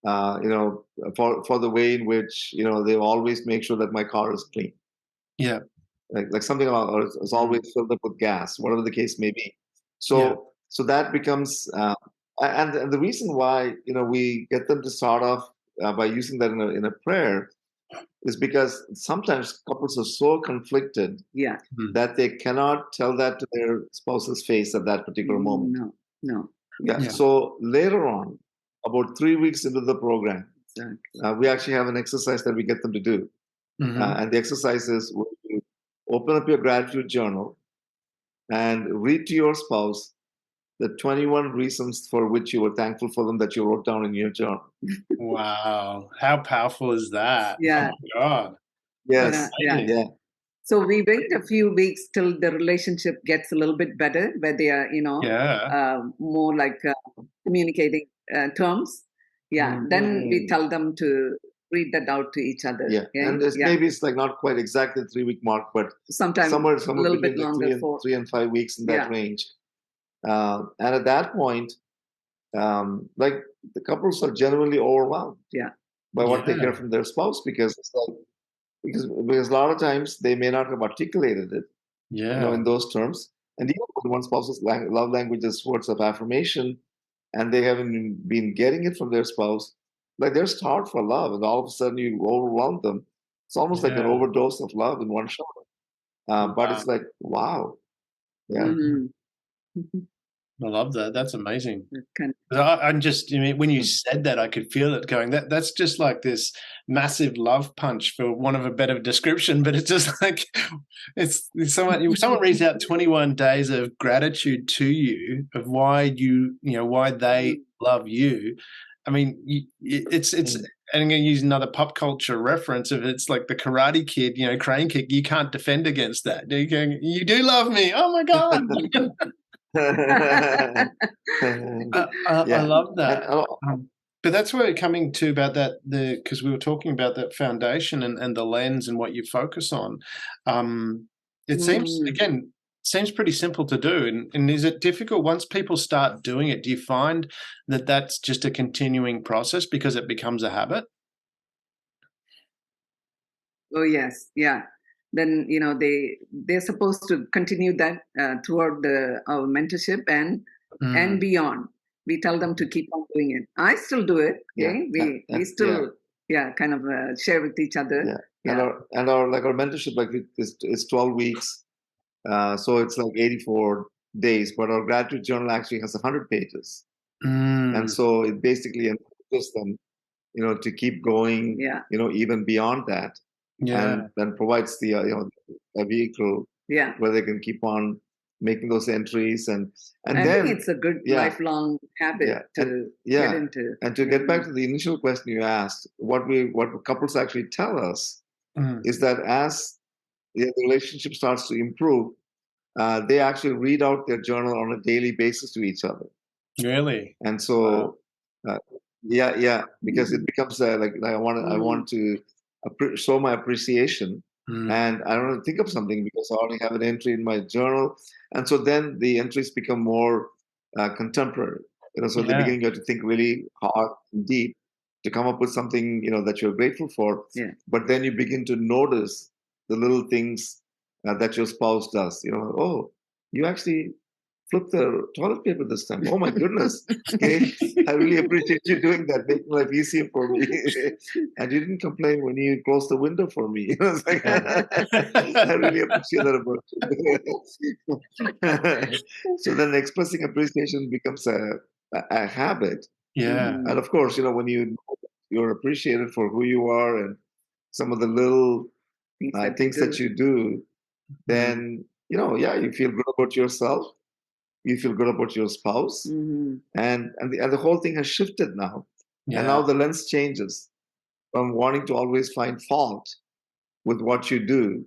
for the way in which, they always make sure that my car is clean. Yeah. Like something about, or it's always filled up with gas, whatever the case may be. So that becomes, and the reason why, we get them to start off by using that in a prayer is because sometimes couples are so conflicted that they cannot tell that to their spouse's face at that particular moment. No. So later on, about 3 weeks into the program, we actually have an exercise that we get them to do. And the exercise is, open up your gratitude journal and read to your spouse the 21 reasons for which you were thankful for them that you wrote down in your journal. Wow. How powerful is that? Yeah. Oh my God. Yes. Yeah. So we wait a few weeks till the relationship gets a little bit better, where they are, more like communicating terms. Then we tell them to read that out to each other. And maybe it's like not quite exactly the 3-week mark, but sometimes somewhere a little bit between longer, 3 and 5 weeks in that range. And at that point, like, the couples are genuinely overwhelmed by what they hear from their spouse, because it's like, because a lot of times they may not have articulated it, in those terms. And even when one spouse's love language is words of affirmation, and they haven't been getting it from their spouse, like they're starved for love, and all of a sudden you overwhelm them. It's almost like an overdose of love in one shot. But it's like, wow. Yeah. Mm-hmm. I love that. That's amazing. I'm just, I mean, when you said that, I could feel it going, that's just like this massive love punch, for want of a better description, but it's just like, it's someone reads out 21 days of gratitude to you of why why they love you. I mean, it's and I'm going to use another pop culture reference of, it's like the Karate Kid, crane kick. You can't defend against that. You do love me. Oh my God. I love that. But that's where we're coming to about that, because we were talking about that foundation and the lens and what you focus on. It seems pretty simple to do. And is it difficult once people start doing it? Do you find that that's just a continuing process because it becomes a habit? Oh, yes. Yeah. Then, they're supposed to continue that throughout our mentorship and beyond. We tell them to keep on doing it. I still do it. Okay? We still kind of share with each other. Yeah. And our mentorship, like, is 12 weeks. So it's like 84 days, but our gratitude journal actually has 100 pages. And so it basically encourages them, to keep going, even beyond that. And then provides the a vehicle where they can keep on making those entries, and I think it's a good lifelong habit to get into. And to get back to the initial question you asked, what couples actually tell us is that as the relationship starts to improve, they actually read out their journal on a daily basis to each other. Really? And so, because it becomes like I want to show my appreciation, and I don't want to think of something because I already have an entry in my journal, and so then the entries become more contemporary. So at the beginning you have to think really hard and deep to come up with something that you're grateful for. But then you begin to notice the little things that your spouse does. Oh, you actually flip the toilet paper this time. Oh my goodness. Okay. I really appreciate you doing that, making life easier for me. And you didn't complain when you closed the window for me. It's like, I really appreciate that about you. So then expressing appreciation becomes a habit. And of course, when you're appreciated for who you are and some of the little things that you do, then you feel good about yourself. You feel good about your spouse, and the whole thing has shifted now. And now the lens changes from wanting to always find fault with what you do,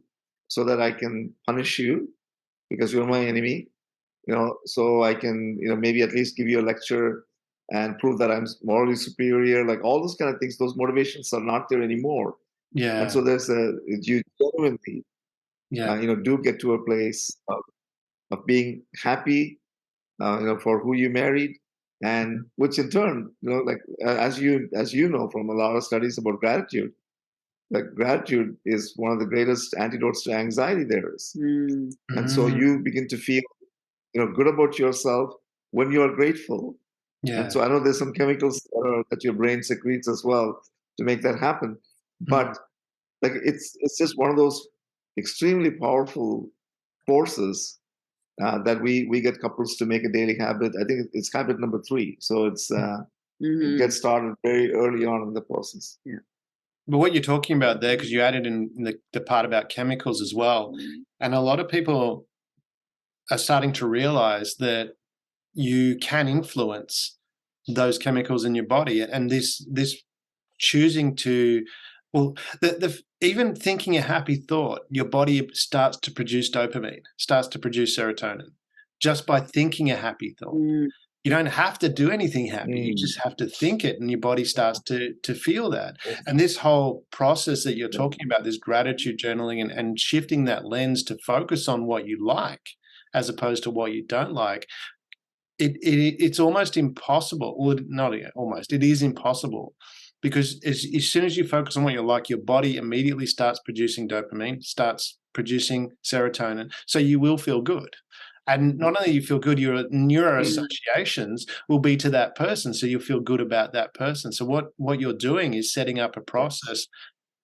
so that I can punish you because you're my enemy. So I can maybe at least give you a lecture and prove that I'm morally superior. Like all those kind of things, those motivations are not there anymore. And so you genuinely, do get to a place of being happy. For who you married, and which in turn, as you know from a lot of studies about gratitude, like gratitude is one of the greatest antidotes to anxiety there is. And so you begin to feel, good about yourself when you are grateful. And so I know there's some chemicals that your brain secretes as well to make that happen. But like it's just one of those extremely powerful forces that we get couples to make a daily habit. I think it's habit number 3. So it's it gets started very early on in the process. But what you're talking about there, because you added in the part about chemicals as well, and a lot of people are starting to realize that you can influence those chemicals in your body, and this choosing to, even thinking a happy thought, your body starts to produce dopamine, starts to produce serotonin, just by thinking a happy thought. You don't have to do anything happy. You just have to think it, and your body starts to feel that. And this whole process that you're talking about, this gratitude journaling and shifting that lens to focus on what you like as opposed to what you don't like, it's almost impossible. Well, not almost. It is impossible. Because as soon as you focus on what you like, your body immediately starts producing dopamine, starts producing serotonin, so you will feel good. And not only you feel good, your neuro associations will be to that person, so you'll feel good about that person. So what you're doing is setting up a process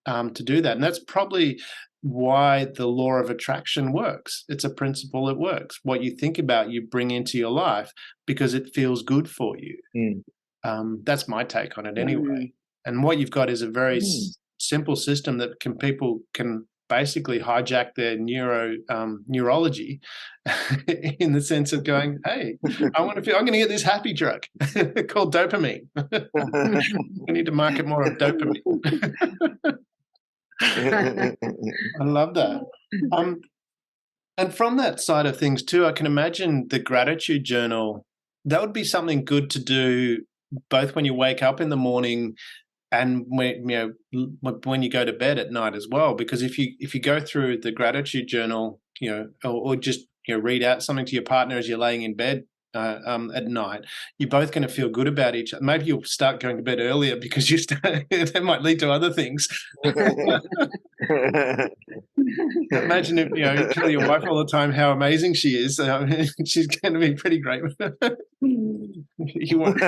to do that. And that's probably why the law of attraction works. It's a principle that works. What you think about, you bring into your life because it feels good for you. That's my take on it anyway. And what you've got is a very simple system that people can basically hijack their neurology in the sense of going, hey, I'm going to get this happy drug called dopamine. We need to market more of dopamine. I love that. And from that side of things too, I can imagine the gratitude journal, that would be something good to do both when you wake up in the morning and when you go to bed at night as well. Because if you go through the gratitude journal, or just read out something to your partner as you're laying in bed at night, you're both going to feel good about each other. Maybe you'll start going to bed earlier because that might lead to other things. Imagine if you tell your wife all the time how amazing she is. She's going to be pretty great. You want.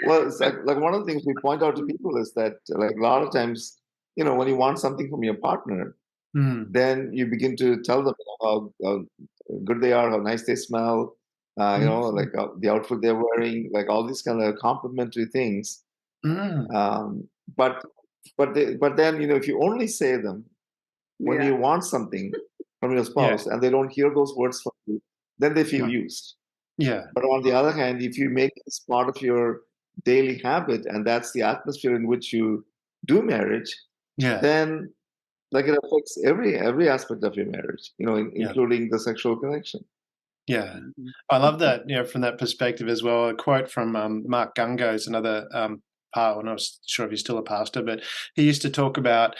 Well, it's like one of the things we point out to people is that like a lot of times, when you want something from your partner, then you begin to tell them how good they are, how nice they smell, like the outfit they're wearing, like all these kind of complimentary things. But then if you only say them when you want something from your spouse and they don't hear those words from you, then they feel used. Yeah. But on the other hand, if you make this part of your daily habit and that's the atmosphere in which you do marriage, then like it affects every aspect of your marriage, including the sexual connection. Yeah, I love that. From that perspective as well. A quote from Mark Gungos, another I'm not sure if he's still a pastor, but he used to talk about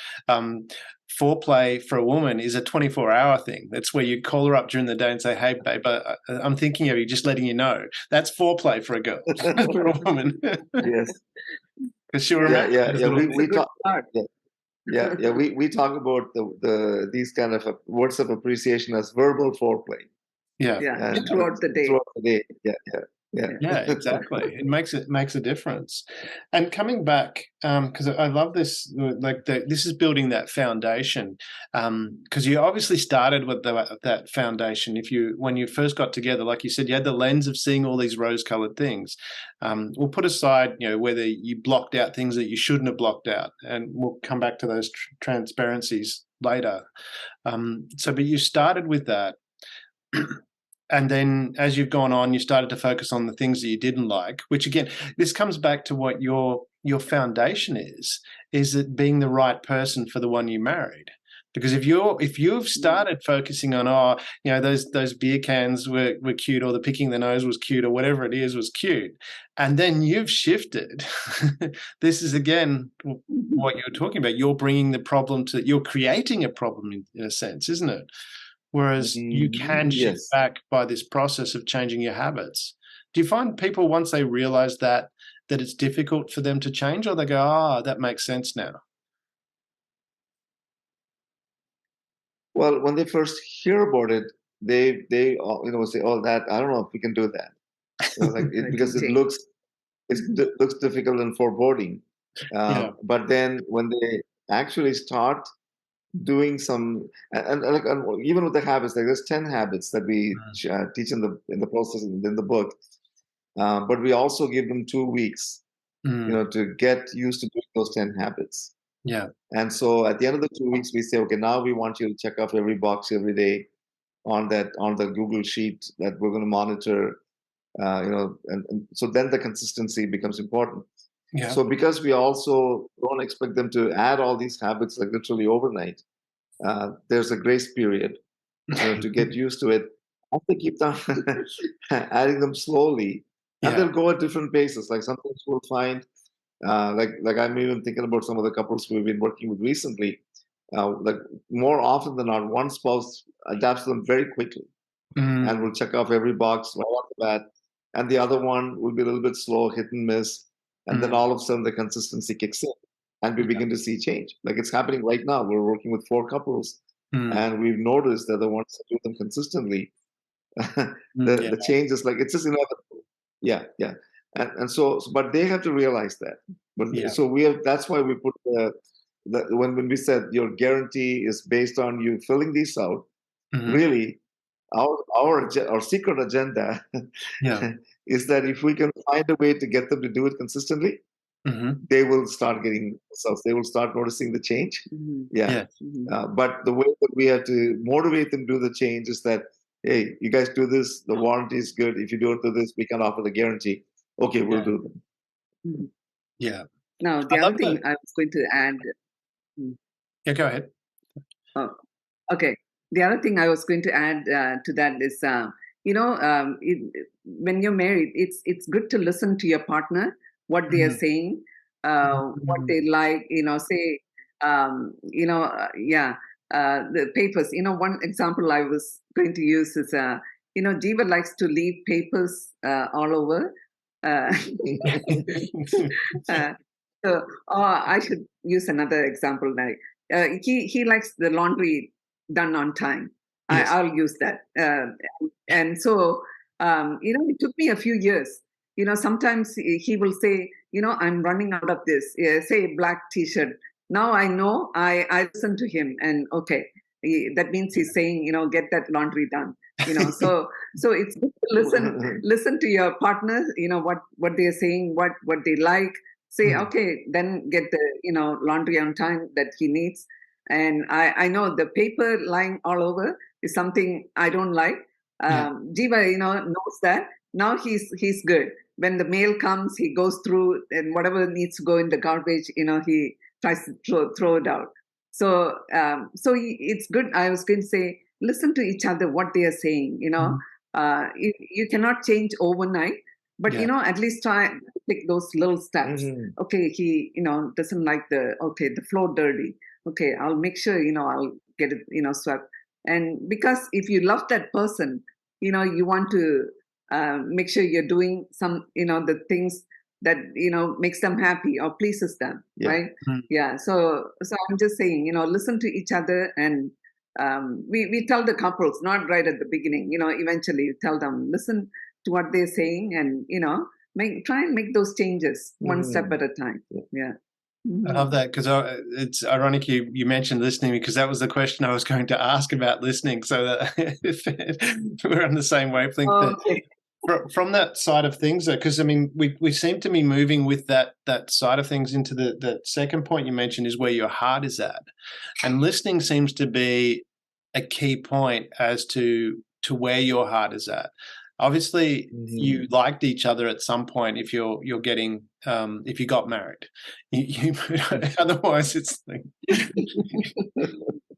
foreplay for a woman is a 24-hour thing. That's where you call her up during the day and say, "Hey, babe, I'm thinking of you," just letting you know. That's foreplay for a girl, for a woman. Yes, because she'll remember. We talk about these kind of words of appreciation as verbal foreplay. Yeah, throughout the day. Yeah, exactly. It makes a difference. And coming back, because I love this, this is building that foundation. Because you obviously started with that foundation. When you first got together, like you said, you had the lens of seeing all these rose-colored things. We'll put aside, whether you blocked out things that you shouldn't have blocked out, and we'll come back to those transparencies later. But you started with that. And then as you've gone on, you started to focus on the things that you didn't like, which again, this comes back to what your foundation is it being the right person for the one you married? Because if you've started focusing on, those beer cans were cute, or the picking the nose was cute, or whatever it is was cute, and then you've shifted, this is again what you're talking about. You're bringing the problem you're creating a problem in a sense, isn't it? Whereas you can shift back by this process of changing your habits. Do you find people, once they realize that it's difficult for them to change, or they go, that makes sense now? Well, when they first hear about it, they say, that I don't know if we can do that, because it looks difficult and foreboding. But then when they actually start doing some, and even with the habits, like there's 10 habits that we teach in the process in the book, but we also give them 2 weeks, to get used to doing those 10 habits. Yeah. And so at the end of the 2 weeks, we say, okay, now we want you to check off every box every day on the Google sheet that we're going to monitor, and so then the consistency becomes important. Yeah. So because we also don't expect them to add all these habits like literally overnight, there's a grace period to get used to it. I have to keep them adding them slowly, and they'll go at different paces. Like sometimes we'll find, like I'm even thinking about some of the couples we've been working with recently. Like more often than not, one spouse adapts to them very quickly, and will check off every box right off the bat, and the other one will be a little bit slow, hit and miss, and then all of a sudden the consistency kicks in, and we begin to see change. Like it's happening right now. We're working with 4 couples And we've noticed that the ones that do them consistently, the change is like, it's just inevitable. Yeah. And so, but they have to realize that. But so that's why we put when we said your guarantee is based on you filling these out, really, our secret agenda is that if we can find a way to get them to do it consistently, they will start getting results. They will start noticing the change. But the way that we have to motivate them to do the change is that, hey, you guys do this, the warranty is good. If you don't do this, we can offer the guarantee. Okay, we'll do them. Now, the other thing I was going to add. Go ahead. Oh, okay. The other thing I was going to add to that is, when you're married, it's good to listen to your partner, what they are saying, what they like, say, the papers. One example I was going to use is, Jeeva likes to leave papers all over. So I should use another example. Like he likes the laundry done on time. Yes. I'll use that. And so, it took me a few years. Sometimes he will say, I'm running out of this, say black T-shirt. Now I know, I listen to him, and okay, that means he's saying, get that laundry done. So it's good to listen to your partner, what they're saying, what they like. Say, okay, then get the, laundry on time that he needs. And I know the paper lying all over is something I don't like. Jeeva, knows that. Now he's good. When the mail comes, he goes through, and whatever needs to go in the garbage, he tries to throw it out. So it's good. I was going to say, listen to each other, what they are saying. You cannot change overnight, but at least try to take those little steps. Okay, he doesn't like the floor dirty. Okay, I'll make sure I'll get it swept. And because if you love that person, you want to make sure you're doing some the things that makes them happy or pleases them, right? So I'm just saying, listen to each other, and we tell the couples, not right at the beginning, eventually tell them, listen to what they're saying, and try and make those changes one step at a time. I love that, because it's ironic you mentioned listening, because that was the question I was going to ask about listening, so that we're on the same wavelength. From that side of things, because I mean, we seem to be moving with that side of things into the second point you mentioned, is where your heart is at, and listening seems to be a key point as to where your heart is at. Obviously, you liked each other at some point. If you're getting if you got married, you otherwise it's like,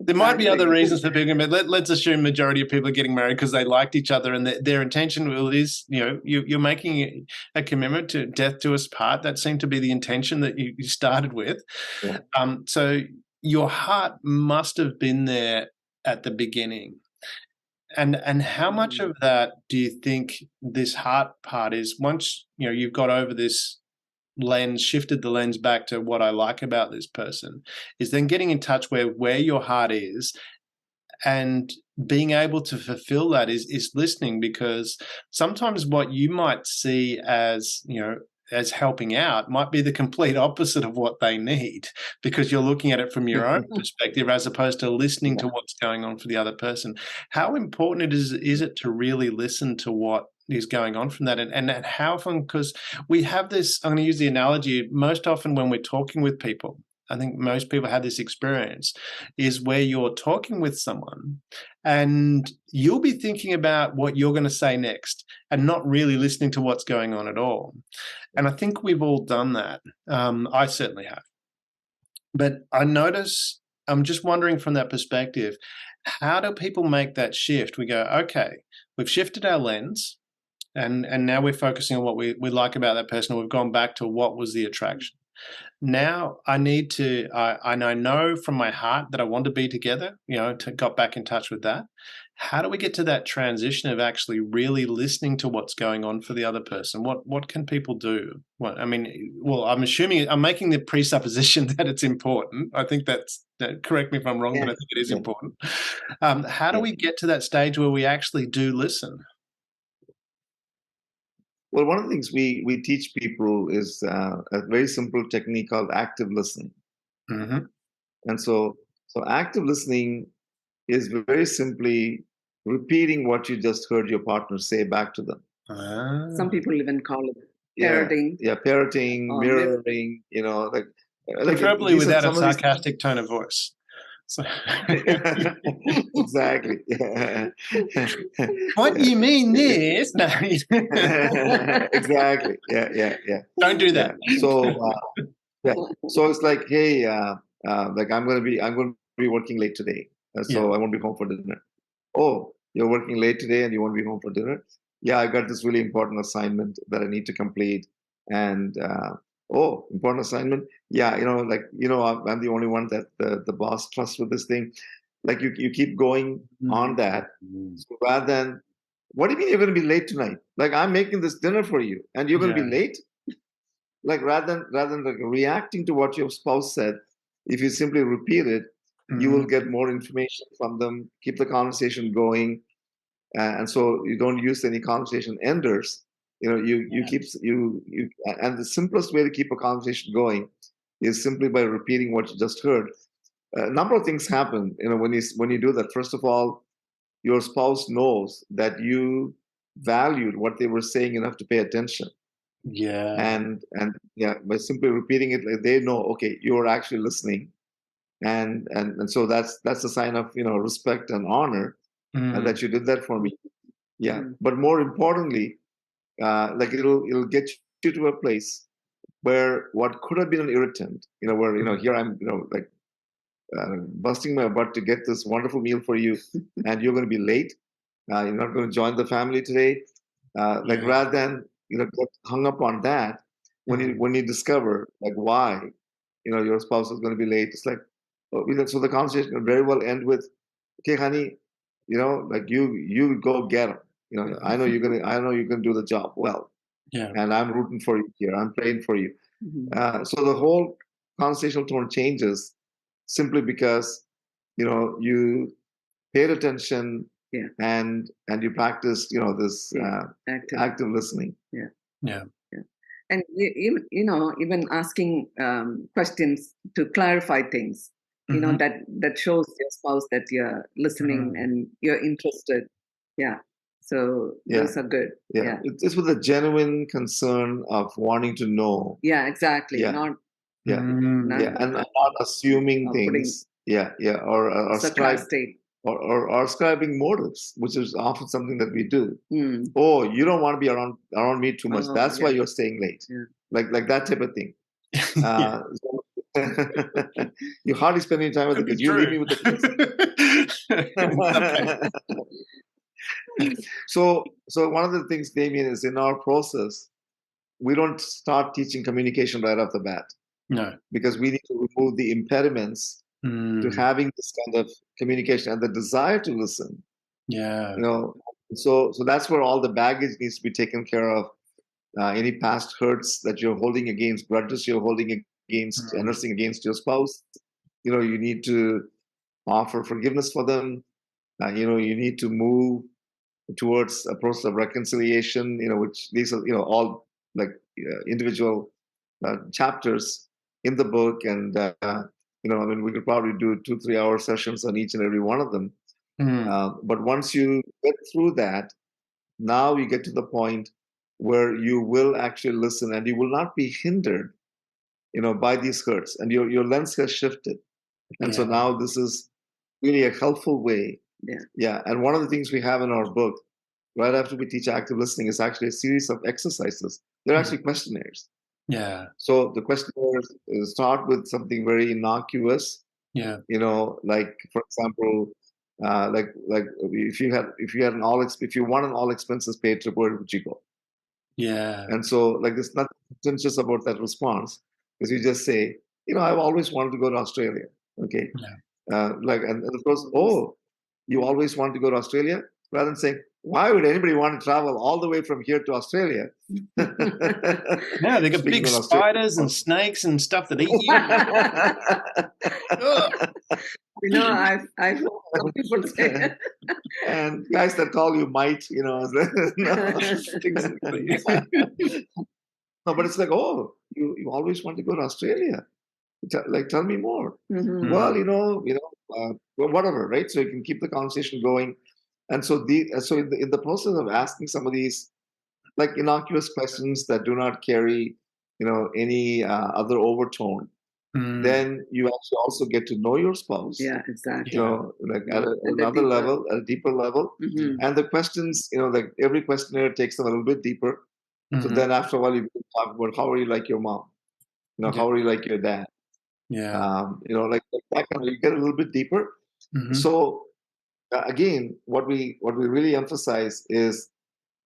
there might be other reasons for people, but let's assume majority of people are getting married because they liked each other, and their intention is, you're making a commitment to death do us part. That seemed to be the intention that you started with. So your heart must have been there at the beginning. And how much of that do you think this heart part is, once you've got over this lens, shifted the lens back to what I like about this person, is then getting in touch where your heart is, and being able to fulfill that is listening, because sometimes what you might see as as helping out might be the complete opposite of what they need, because you're looking at it from your own perspective as opposed to listening to what's going on for the other person. How important is it to really listen to what is going on from that, and how often, because we have this, I'm going to use the analogy, most often when we're talking with people, I think most people have this experience, is where you're talking with someone and you'll be thinking about what you're going to say next and not really listening to what's going on at all. And I think we've all done that. I certainly have. But I notice, I'm just wondering from that perspective, how do people make that shift? We go, okay, we've shifted our lens, and now we're focusing on what we like about that person. We've gone back to what was the attraction. Now I need to, I know from my heart that I want to be together, got back in touch with that. how do we get to that transition of actually really listening to what's going on for the other person? What can people do? I'm making the presupposition that it's important. I think correct me if I'm wrong, but I think it is important. How do we get to that stage where we actually do listen? Well, one of the things we teach people is a very simple technique called active listening. Mm-hmm. And so active listening is very simply repeating what you just heard your partner say back to them. Some people even call it parroting. Yeah, parroting, mirroring, preferably without a sarcastic tone of voice. So. Exactly. What do you mean this? No. Exactly. Yeah. Don't do that. Yeah. So it's like, hey, like I'm going to be working late today, so I won't be home for dinner. Oh, you're working late today and you won't be home for dinner? Yeah, I got this really important assignment that I need to complete. And important assignment? Yeah, I'm the only one that the boss trusts with this thing. Like you keep going on that. So rather than, what do you mean you're going to be late tonight? Like, I'm making this dinner for you and you're going to be late? Like, rather than like reacting to what your spouse said, if you simply repeat it, you will get more information from them, keep the conversation going. And so you don't use any conversation enders. And the simplest way to keep a conversation going is simply by repeating what you just heard. A number of things happen, when you do that. First of all, your spouse knows that you valued what they were saying enough to pay attention. Yeah. And by simply repeating it, they know, okay, you're actually listening. And so that's a sign of respect and honor that you did that for me. Yeah. But more importantly, like it'll get you to a place where what could have been an irritant, where here I'm like busting my butt to get this wonderful meal for you, and you're going to be late. You're not going to join the family today. Rather than get hung up on that, when you discover like why your spouse is going to be late, it's like, so the conversation can very well end with, okay, honey, like you go get them. I know you're gonna do the job well. Yeah. And I'm rooting for you here. I'm praying for you. So the whole conversational tone changes simply because you paid attention and you practiced this active listening. Yeah. And even asking questions to clarify things. That shows your spouse that you're listening and you're interested. Yeah. So those are good. Yeah. It's with a genuine concern of wanting to know. Yeah, exactly. And not assuming things. Or ascribing motives, which is often something that we do. Oh, you don't want to be around me too much. That's why you're staying late. Like that type of thing. You hardly spend any time with the kids. You leave me with the kids. So one of the things, Damien, is in our process, we don't start teaching communication right off the bat. No. Because we need to remove the impediments to having this kind of communication and the desire to listen. Yeah. So that's where all the baggage needs to be taken care of. Any past hurts that you're holding against, grudges you're holding against, nursing against your spouse, you need to offer forgiveness for them. You need to move towards a process of reconciliation, which these are, all like individual chapters in the book. And, we could probably do 2-3 hour sessions on each and every one of them. But once you get through that, now you get to the point where you will actually listen and you will not be hindered, by these hurts, and your lens has shifted. And so now this is really a helpful way. Yeah. And one of the things we have in our book, right after we teach active listening, is actually a series of exercises. They're actually questionnaires. Yeah. So the questionnaires start with something very innocuous. Yeah. Like, for example, like if you want an all expenses paid trip, where would you go? Yeah. And so, like, there's nothing contentious about that response, because you just say, I've always wanted to go to Australia. Okay. Yeah. And of course, you always want to go to Australia, rather than saying, why would anybody want to travel all the way from here to Australia? Yeah, they got big spiders and snakes and stuff that eat you. I've heard some people say. And guys that call you might, no. Exactly. No, but it's like, oh, you always want to go to Australia. Tell me more. Mm-hmm. Well, whatever, right? So you can keep the conversation going. And so in the process of asking some of these like innocuous questions that do not carry, any other overtone, then you actually also get to know your spouse. Yeah, exactly. Like at another level, at a deeper level. Mm-hmm. And the questions, like every questionnaire takes them a little bit deeper. So then after a while, you can talk about how are you like your mom? How are you like your dad? Yeah. Like that kind of, you get a little bit deeper. So again, what we really emphasize is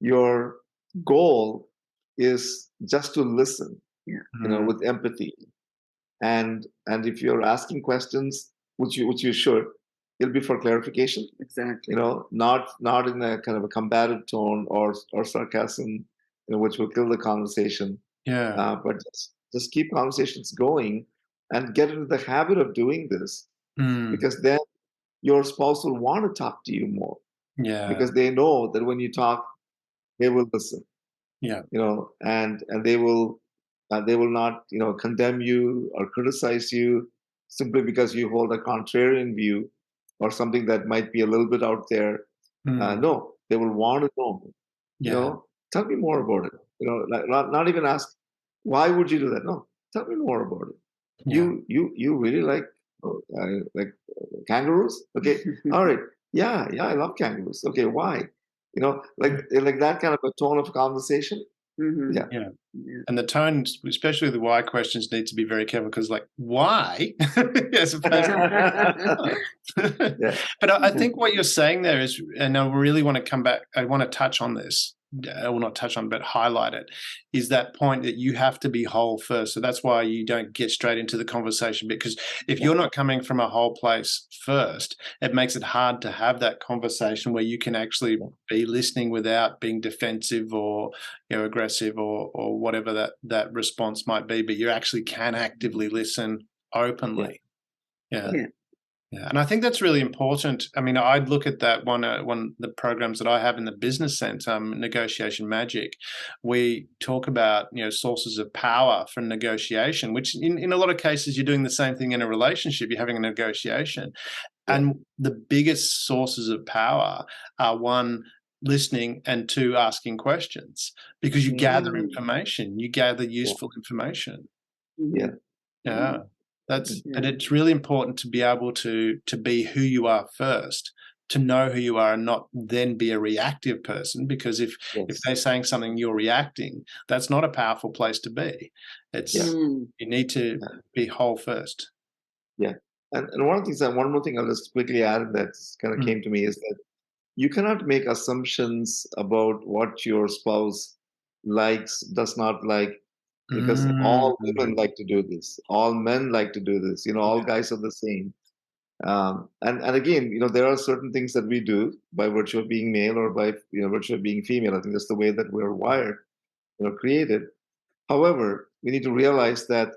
your goal is just to listen, with empathy. And if you're asking questions, which you should, it'll be for clarification. Exactly. Not in a kind of a combative tone or sarcasm, which will kill the conversation. Yeah. But just keep conversations going and get into the habit of doing this, because then your spouse will want to talk to you more. Yeah. Because they know that when you talk, they will listen. Yeah. And they will not, condemn you or criticize you simply because you hold a contrarian view or something that might be a little bit out there. No, they will want to know. Tell me more about it. Not even ask, why would you do that? No, tell me more about it. Yeah. You really like kangaroos? Okay, all right. Yeah, I love kangaroos. Okay, why? Like that kind of a tone of conversation. Mm-hmm. Yeah. And the tone, especially the why questions, need to be very careful, because like, why? As opposed to But I think what you're saying there is, and I really want to come back, I want to touch on this. I will not touch on, but highlight it, is that point that you have to be whole first. So that's why you don't get straight into the conversation, because if you're not coming from a whole place first, it makes it hard to have that conversation where you can actually be listening without being defensive or aggressive or whatever that response might be, but you actually can actively listen openly. Yeah. And I think that's really important. I mean, I'd look at that one of the programs that I have in the business sense, Negotiation Magic. We talk about, sources of power for negotiation, which in a lot of cases, you're doing the same thing in a relationship. You're having a negotiation. And the biggest sources of power are, one, listening, and two, asking questions, because you gather information, you gather useful information. Yeah. And it's really important to be able to be who you are first, to know who you are, and not then be a reactive person, because if they're saying something, you're reacting, that's not a powerful place to be. It's you need to be whole first. Yeah. And one more thing I'll just quickly add that kind of came to me is that you cannot make assumptions about what your spouse likes, does not like, because all women like to do this, all men like to do this, all guys are the same. And again, there are certain things that we do by virtue of being male or by virtue of being female. I think that's the way that we're wired, created. However, we need to realize that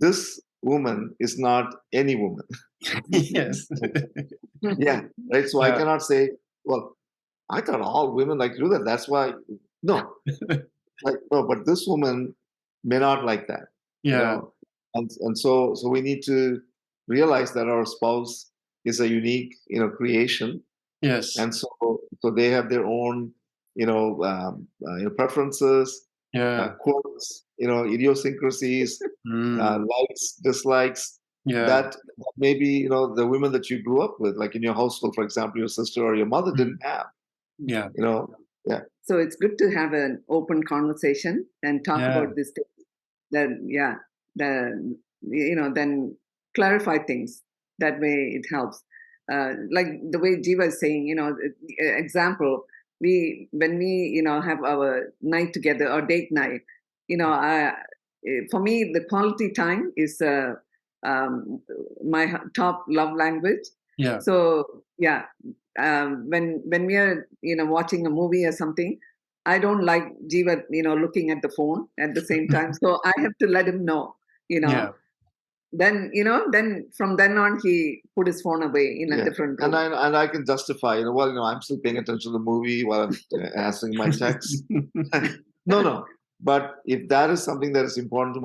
this woman is not any woman. Yes. Yeah, right. So I cannot say, well, I thought all women like to do that. That's why. No, no, but this woman may not like that. Yeah. And so we need to realize that our spouse is a unique, creation. Yes. And so they have their own, preferences, quirks, idiosyncrasies, likes, dislikes. That maybe, the women that you grew up with, like in your household, for example, your sister or your mother didn't have. Yeah. So it's good to have an open conversation and talk about this thing. Then clarify things. That way it helps. Like the way Jeeva is saying, example, when we have our night together or date night, for me, the quality time is my top love language. Yeah. So yeah, when we are watching a movie or something, I don't like Jeeva looking at the phone at the same time. So I have to let him know. Yeah. Then then from then on he put his phone away in a different room. And I can justify, I'm still paying attention to the movie while I'm answering my texts. No. But if that is something that is important to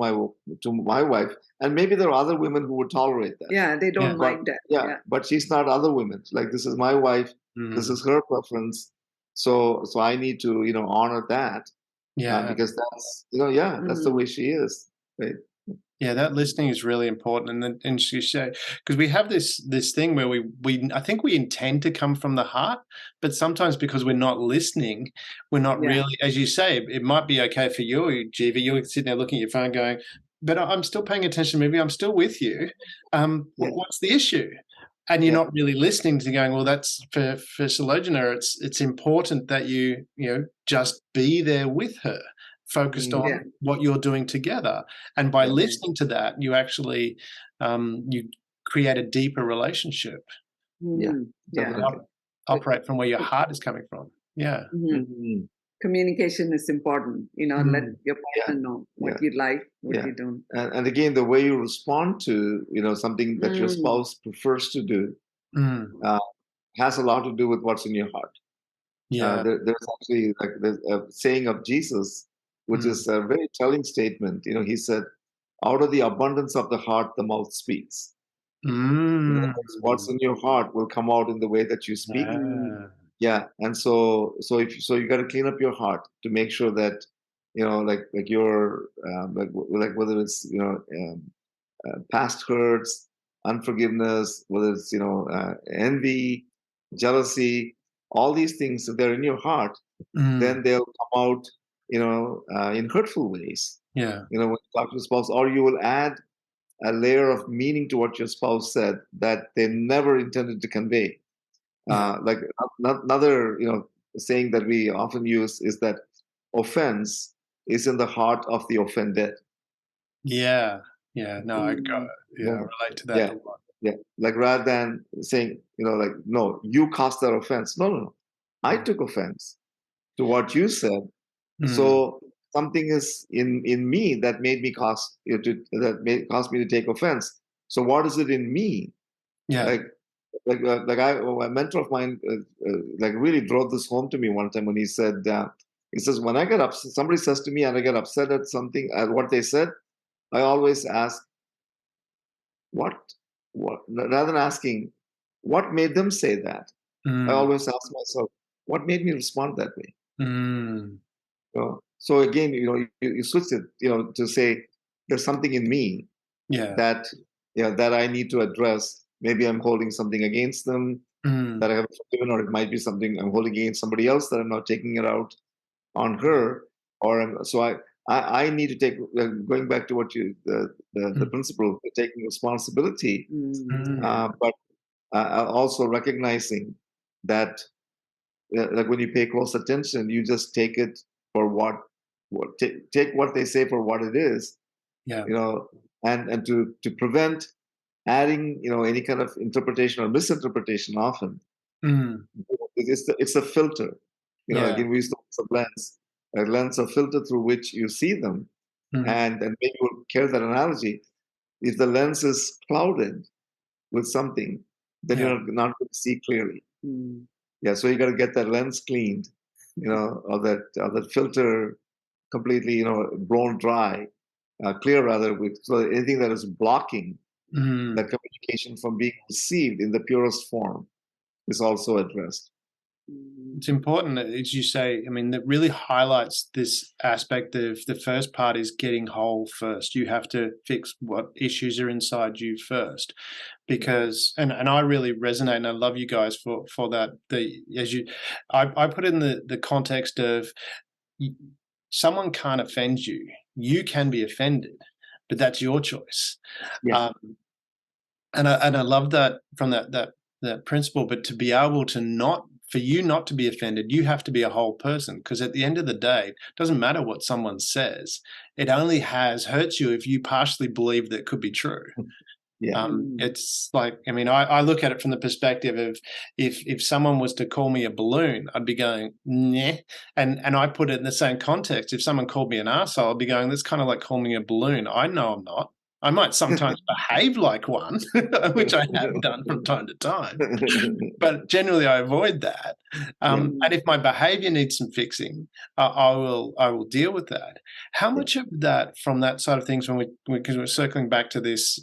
my wife, and maybe there are other women who would tolerate that. Yeah, they don't mind that. Yeah, but she's not other women. Like, this is my wife. This is her preference. So I need to honor that. Yeah. Because that's that's the way she is. Right. Yeah, that listening is really important, and she said, because we have this thing where we I think we intend to come from the heart, but sometimes because we're not listening, we're not really, as you say, it might be okay for you, Jeeva, you're sitting there looking at your phone going, but I'm still paying attention, maybe I'm still with you. What's the issue? And you're not really listening to going, well, that's for Sulojana, it's important that you just be there with her, focused on what you're doing together. And by listening to that, you actually you create a deeper relationship. Operate from where your heart is coming from. Yeah. Communication is important. Let your partner know what you like, what you don't. And again, the way you respond to something that your spouse prefers to do has a lot to do with what's in your heart. There's actually there's a saying of Jesus, which is a very telling statement. He said, "Out of the abundance of the heart, the mouth speaks." What's in your heart will come out in the way that you speak. And so you got to clean up your heart to make sure that like your like whether it's past hurts, unforgiveness, whether it's envy, jealousy, all these things, if they're in your heart, then they'll come out in hurtful ways. When you talk to the spouse, or you will add a layer of meaning to what your spouse said that they never intended to convey. Like another saying that we often use is that offense is in the heart of the offended. I relate to that a lot. Like, rather than saying like, no, you caused that offense. No, I took offense to what you said. So something is in me that made me caused me to take offense. So what is it in me? A mentor of mine really drove this home to me one time when he said, when I get upset, somebody says to me and I get upset at something, at what they said, I always ask, what, rather than asking, what made them say that? I always ask myself, what made me respond that way? So again, you switch it, to say, there's something in me that I need to address. Maybe I'm holding something against them that I haven't forgiven, or it might be something I'm holding against somebody else that I'm not taking it out on her. So I need to take, going back to what the principle of taking responsibility, but also recognizing that like when you pay close attention, you just take it for take what they say for what it is, and to prevent adding any kind of interpretation or misinterpretation. Often it's a filter. Again, we use a lens, a filter through which you see them. And maybe we'll carry that analogy. If the lens is clouded with something, then you're not going to see clearly. So you got to get that lens cleaned, or that filter completely blown dry, clear rather, so anything that is blocking that communication from being received in the purest form is also addressed. It's important, as you say, that really highlights this aspect of the first part is getting whole first. You have to fix what issues are inside you first, because, and I really resonate, and I love you guys for that. I put it in the context of someone can't offend you. You can be offended, but that's your choice. And I love that from that principle. But to be able to for you not to be offended, you have to be a whole person, because at the end of the day, it doesn't matter what someone says. It only hurts you if you partially believe that could be true. Yeah. It's like, I mean, I look at it from the perspective of if someone was to call me a balloon, I'd be going, nah. And I put it in the same context. If someone called me an arsehole, I'd be going, that's kind of like calling me a balloon. I know I'm not. I might sometimes behave like one, which I have done from time to time, but generally I avoid that. And if my behavior needs some fixing, I will deal with that. How much of that, from that side of things, because we're circling back to this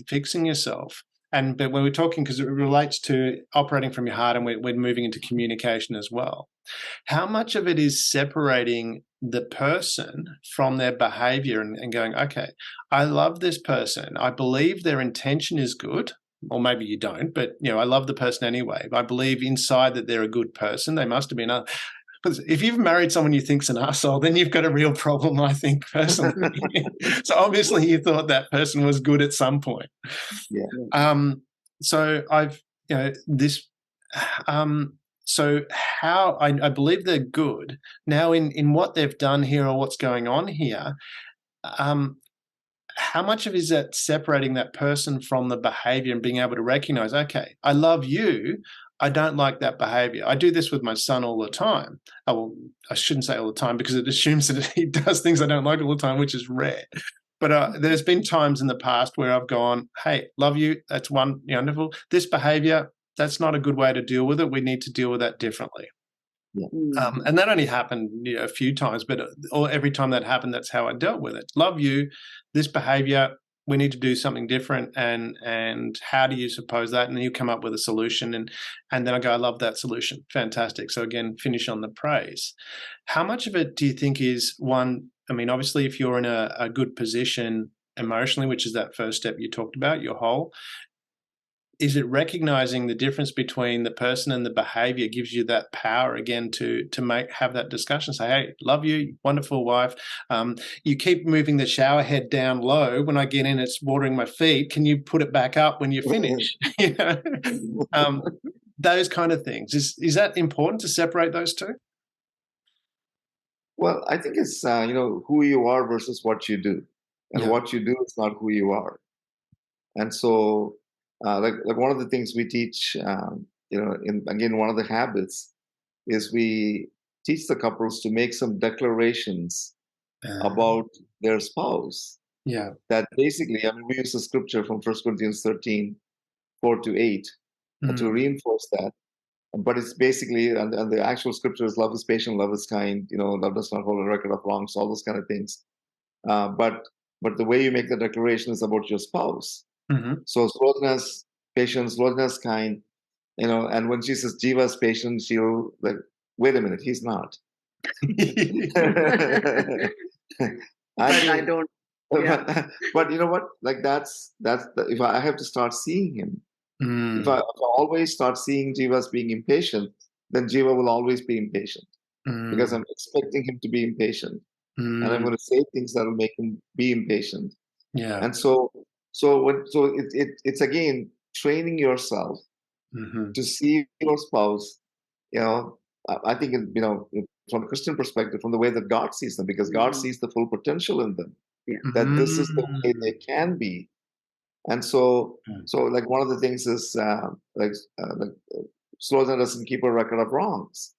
fixing yourself, but when we're talking, because it relates to operating from your heart, and we're moving into communication as well. How much of it is separating the person from their behavior and going, okay, I love this person. I believe their intention is good, or maybe you don't, but I love the person anyway. I believe inside that they're a good person. They must have been because if you've married someone you think's an arsehole, then you've got a real problem, I think, personally. So obviously you thought that person was good at some point. Yeah. So I've, this, so how I believe they're good. Now in what they've done here or what's going on here, how much of is that separating that person from the behavior and being able to recognize, okay, I love you, I don't like that behavior. I do this with my son all the time. Well, I shouldn't say all the time because it assumes that he does things I don't like all the time, which is rare. But there's been times in the past where I've gone, hey, love you, that's wonderful. This behavior, that's not a good way to deal with it. We need to deal with that differently. Yeah. And that only happened a few times, but every time that happened, that's how I dealt with it. Love you, this behavior, we need to do something different, and how do you suppose that? And then you come up with a solution, and then I go, I love that solution. Fantastic. So again, finish on the praise. How much of it do you think is one? I mean, obviously, if you're in a good position emotionally, which is that first step you talked about, your whole, is it recognizing the difference between the person and the behavior gives you that power again to have that discussion? Say, hey, love you, wonderful wife. You keep moving the shower head down low. When I get in, it's watering my feet. Can you put it back up when you finish? Those kind of things. Is that important to separate those two? Well, I think it's who you are versus what you do, and what you do is not who you are. And so, like one of the things we teach, again, one of the habits is we teach the couples to make some declarations about their spouse. Yeah. That basically, I mean, we use the scripture from 1 Corinthians 13, 4-8, to reinforce that. But it's basically, and the actual scripture is love is patient, love is kind, love does not hold a record of wrongs, all those kind of things. But the way you make the declaration is about your spouse. So Sulojana's patient, Sulojana's kind, and when she says Jeeva's patient, she'll like, wait a minute, he's not. I don't. Yeah. But you know what? Like that's if I have to start seeing him. If I always start seeing Jeeva as being impatient, then Jeeva will always be impatient because I'm expecting him to be impatient, and I'm going to say things that will make him be impatient. Yeah. And so it's again training yourself to see your spouse. I think from a Christian perspective, from the way that God sees them, because God sees the full potential in them. That this is the way they can be. And so like one of the things is Sulojana doesn't keep a record of wrongs.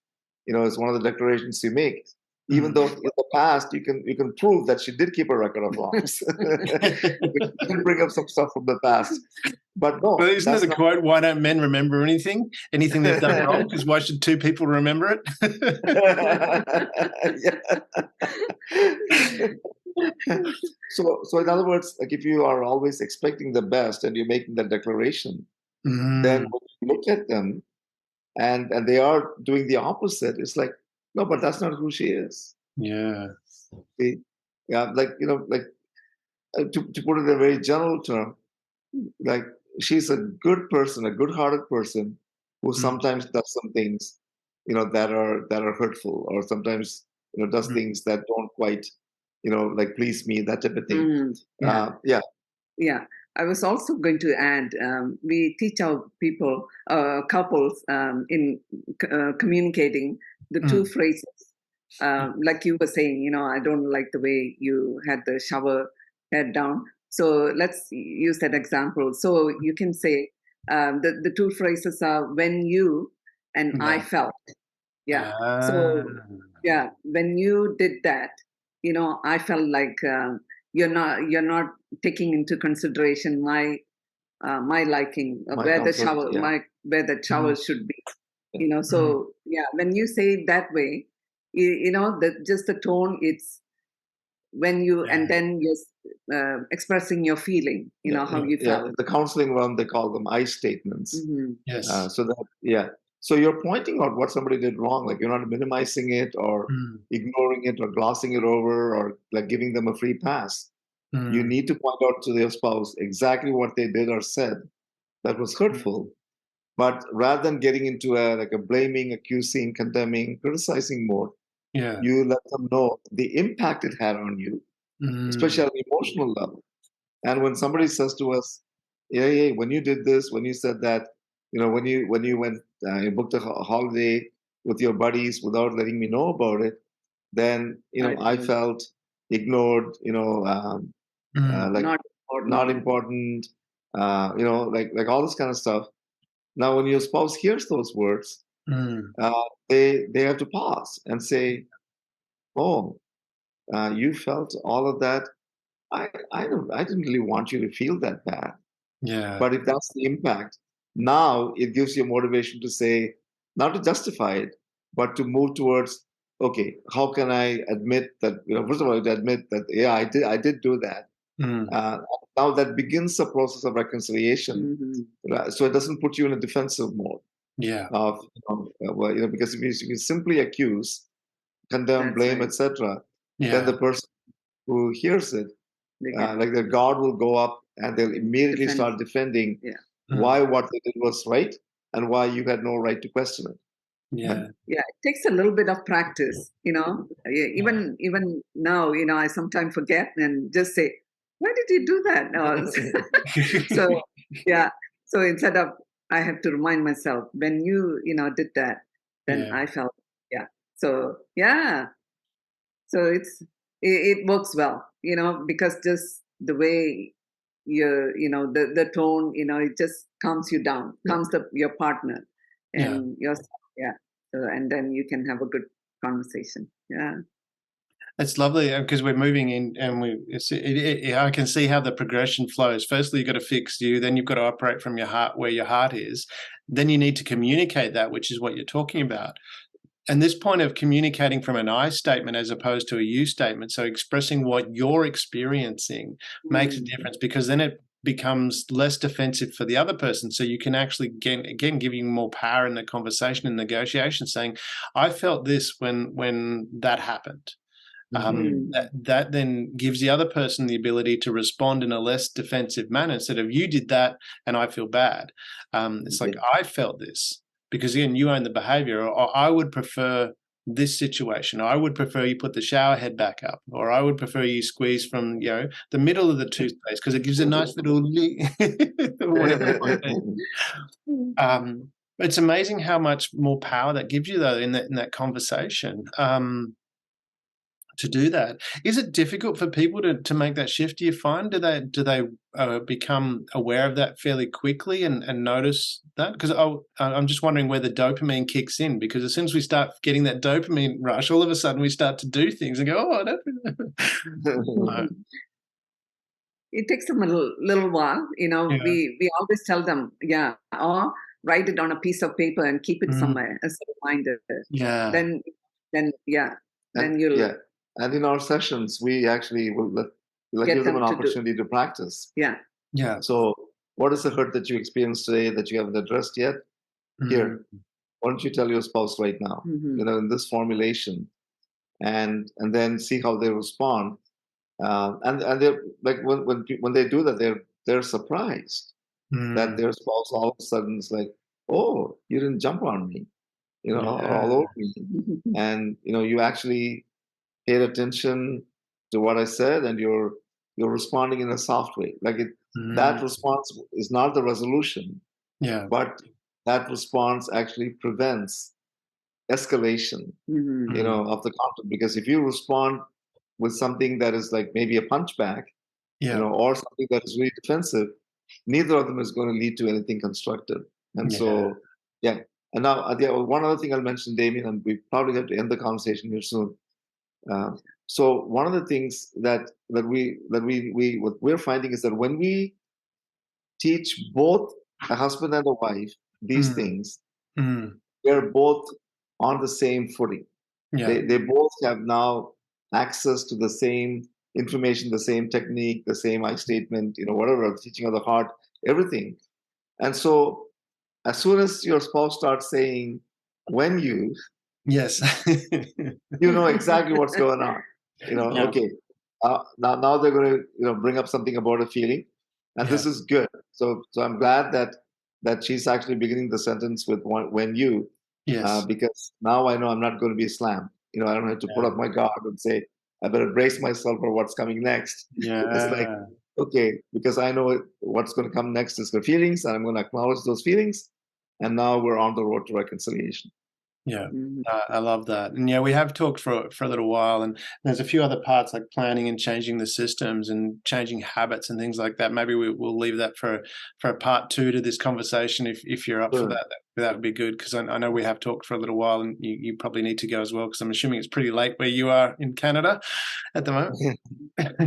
It's one of the declarations you make. Even though in the past you can prove that she did keep a record of wrongs. You can bring up some stuff from the past. But no. But isn't there the quote, why don't men remember anything they've done wrong? Because why should two people remember it? So in other words, like if you are always expecting the best and you're making that declaration, then when you look at them and they are doing the opposite, it's like, no, but that's not who she is. Yeah. See? Yeah, like to put it in a very general term, like she's a good person, a good-hearted person who sometimes does some things, that are hurtful, or sometimes does things that don't quite like please me, that type of thing. Yeah. I was also going to add, we teach our couples in communicating the two phrases. Like you were saying, I don't like the way you had the shower head down. So let's use that example. So you can say the two phrases are when you and I felt. Yeah. So yeah, when you did that, I felt like you're not taking into consideration my liking where the shower where the shower should be. So yeah, when you say it that way, just the tone, it's when you and then you're expressing your feeling, how you felt. The counseling realm, they call them I statements. Yes. So you're pointing out what somebody did wrong. Like, you're not minimizing it or ignoring it or glossing it over or like giving them a free pass. You need to point out to their spouse exactly what they did or said that was hurtful. But rather than getting into a blaming, accusing, condemning, criticizing mode, you let them know the impact it had on you, especially at an emotional level. And when somebody says to us, "Hey, when you did this, when you said that, when you went, you booked a holiday with your buddies without letting me know about it, then I felt ignored, like not important, like all this kind of stuff." Now, when your spouse hears those words, they have to pause and say, "Oh, you felt all of that. I didn't really want you to feel that bad." Yeah. But if that's the impact, now it gives you motivation to say, not to justify it, but to move towards, okay, how can I admit that? First of all, to admit that, yeah, I did do that. Now that begins the process of reconciliation, so it doesn't put you in a defensive mode. Yeah. Because if you simply accuse, condemn, blame, etc., then the person who hears it, like their guard will go up and they'll immediately start defending why what they did was right and why you had no right to question it. Yeah, it takes a little bit of practice, even now, I sometimes forget and just say, "Why did you do that?" So yeah, so instead of, I have to remind myself, when you did that, then I felt, so so it works well, because just the way the tone, it just calms you down, calms your partner and yourself. So, and then you can have a good conversation. It's lovely because we're moving in, and I can see how the progression flows. Firstly, you've got to fix you, then you've got to operate from your heart, where your heart is. Then you need to communicate that, which is what you're talking about. And this point of communicating from an I statement as opposed to a you statement, so expressing what you're experiencing makes a difference, because then it becomes less defensive for the other person. So you can actually, again giving more power in the conversation and negotiation, saying, "I felt this when that happened." That then gives the other person the ability to respond in a less defensive manner, instead of "you did that and I feel bad." It's like, "I felt this because, again, you own the behavior," or "I would prefer this situation. I would prefer you put the shower head back up," or "I would prefer you squeeze from the middle of the toothpaste because it gives a nice little whatever it might be." It's amazing how much more power that gives you, though, in that conversation. To do that, is it difficult for people to make that shift? Do you find, do they become aware of that fairly quickly and notice that? Because I'm just wondering where the dopamine kicks in, because as soon as we start getting that dopamine rush, all of a sudden we start to do things and go, "Oh, no." It takes them a little while. We always tell them, or write it on a piece of paper and keep it somewhere as a reminder. Then you'll. And in our sessions, we actually will give them an opportunity to practice. So, what is the hurt that you experienced today that you haven't addressed yet? Here, why don't you tell your spouse right now? In this formulation, and then see how they respond. And they're like, when they do that, they're surprised that their spouse all of a sudden is like, "Oh, you didn't jump on me, all over me," and you actually paid attention to what I said, and you're responding in a soft way. Like that response is not the resolution, but that response actually prevents escalation, of the conflict. Because if you respond with something that is like maybe a punchback, or something that is really defensive, neither of them is going to lead to anything constructive. And so, yeah. And now, one other thing I'll mention, Damien, and we probably have to end the conversation here soon. So one of the things that what we're finding is that when we teach both a husband and a wife these things, they're both on the same footing. They both have now access to the same information, the same technique, the same I statement, whatever, the teaching of the heart, everything. And so as soon as your spouse starts saying, when you, yes, you know exactly what's going on. Okay, now they're going to bring up something about a feeling, and this is good. So I'm glad that she's actually beginning the sentence with when you, because now I know I'm not going to be slammed. I don't have to put up my guard and say I better brace myself for what's coming next. It's like, okay, because I know what's going to come next is the feelings, and I'm going to acknowledge those feelings, and now we're on the road to reconciliation. Yeah, I love that. And we have talked for a little while, and there's a few other parts like planning and changing the systems and changing habits and things like that. Maybe we'll leave that for a part 2 to this conversation if you're up for that. That would be good, because I know we have talked for a little while, and you probably need to go as well, because I'm assuming it's pretty late where you are in Canada at the moment.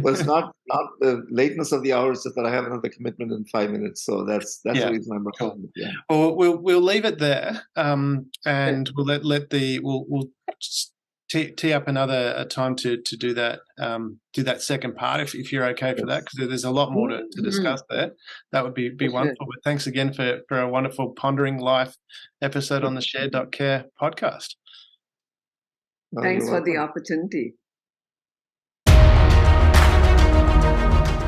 Well, it's not the lateness of the hour, it's just that I have another commitment in 5 minutes, so that's the reason I'm recording. Yeah. Well, we'll leave it there, and we'll tee up another time to do that second part if you're okay for that, because there's a lot more to discuss there. That would be wonderful. But thanks again for a wonderful Pondering Life episode on the Share.care podcast. Thanks for the opportunity.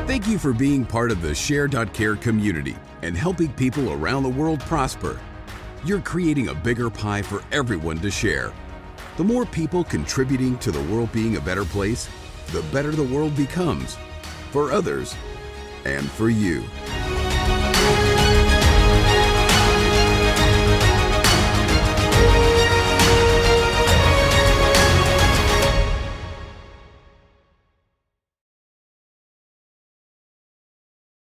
Thank you for being part of the Share.care community and helping people around the world prosper. You're creating a bigger pie for everyone to share. The more people contributing to the world being a better place, the better the world becomes, for others and for you.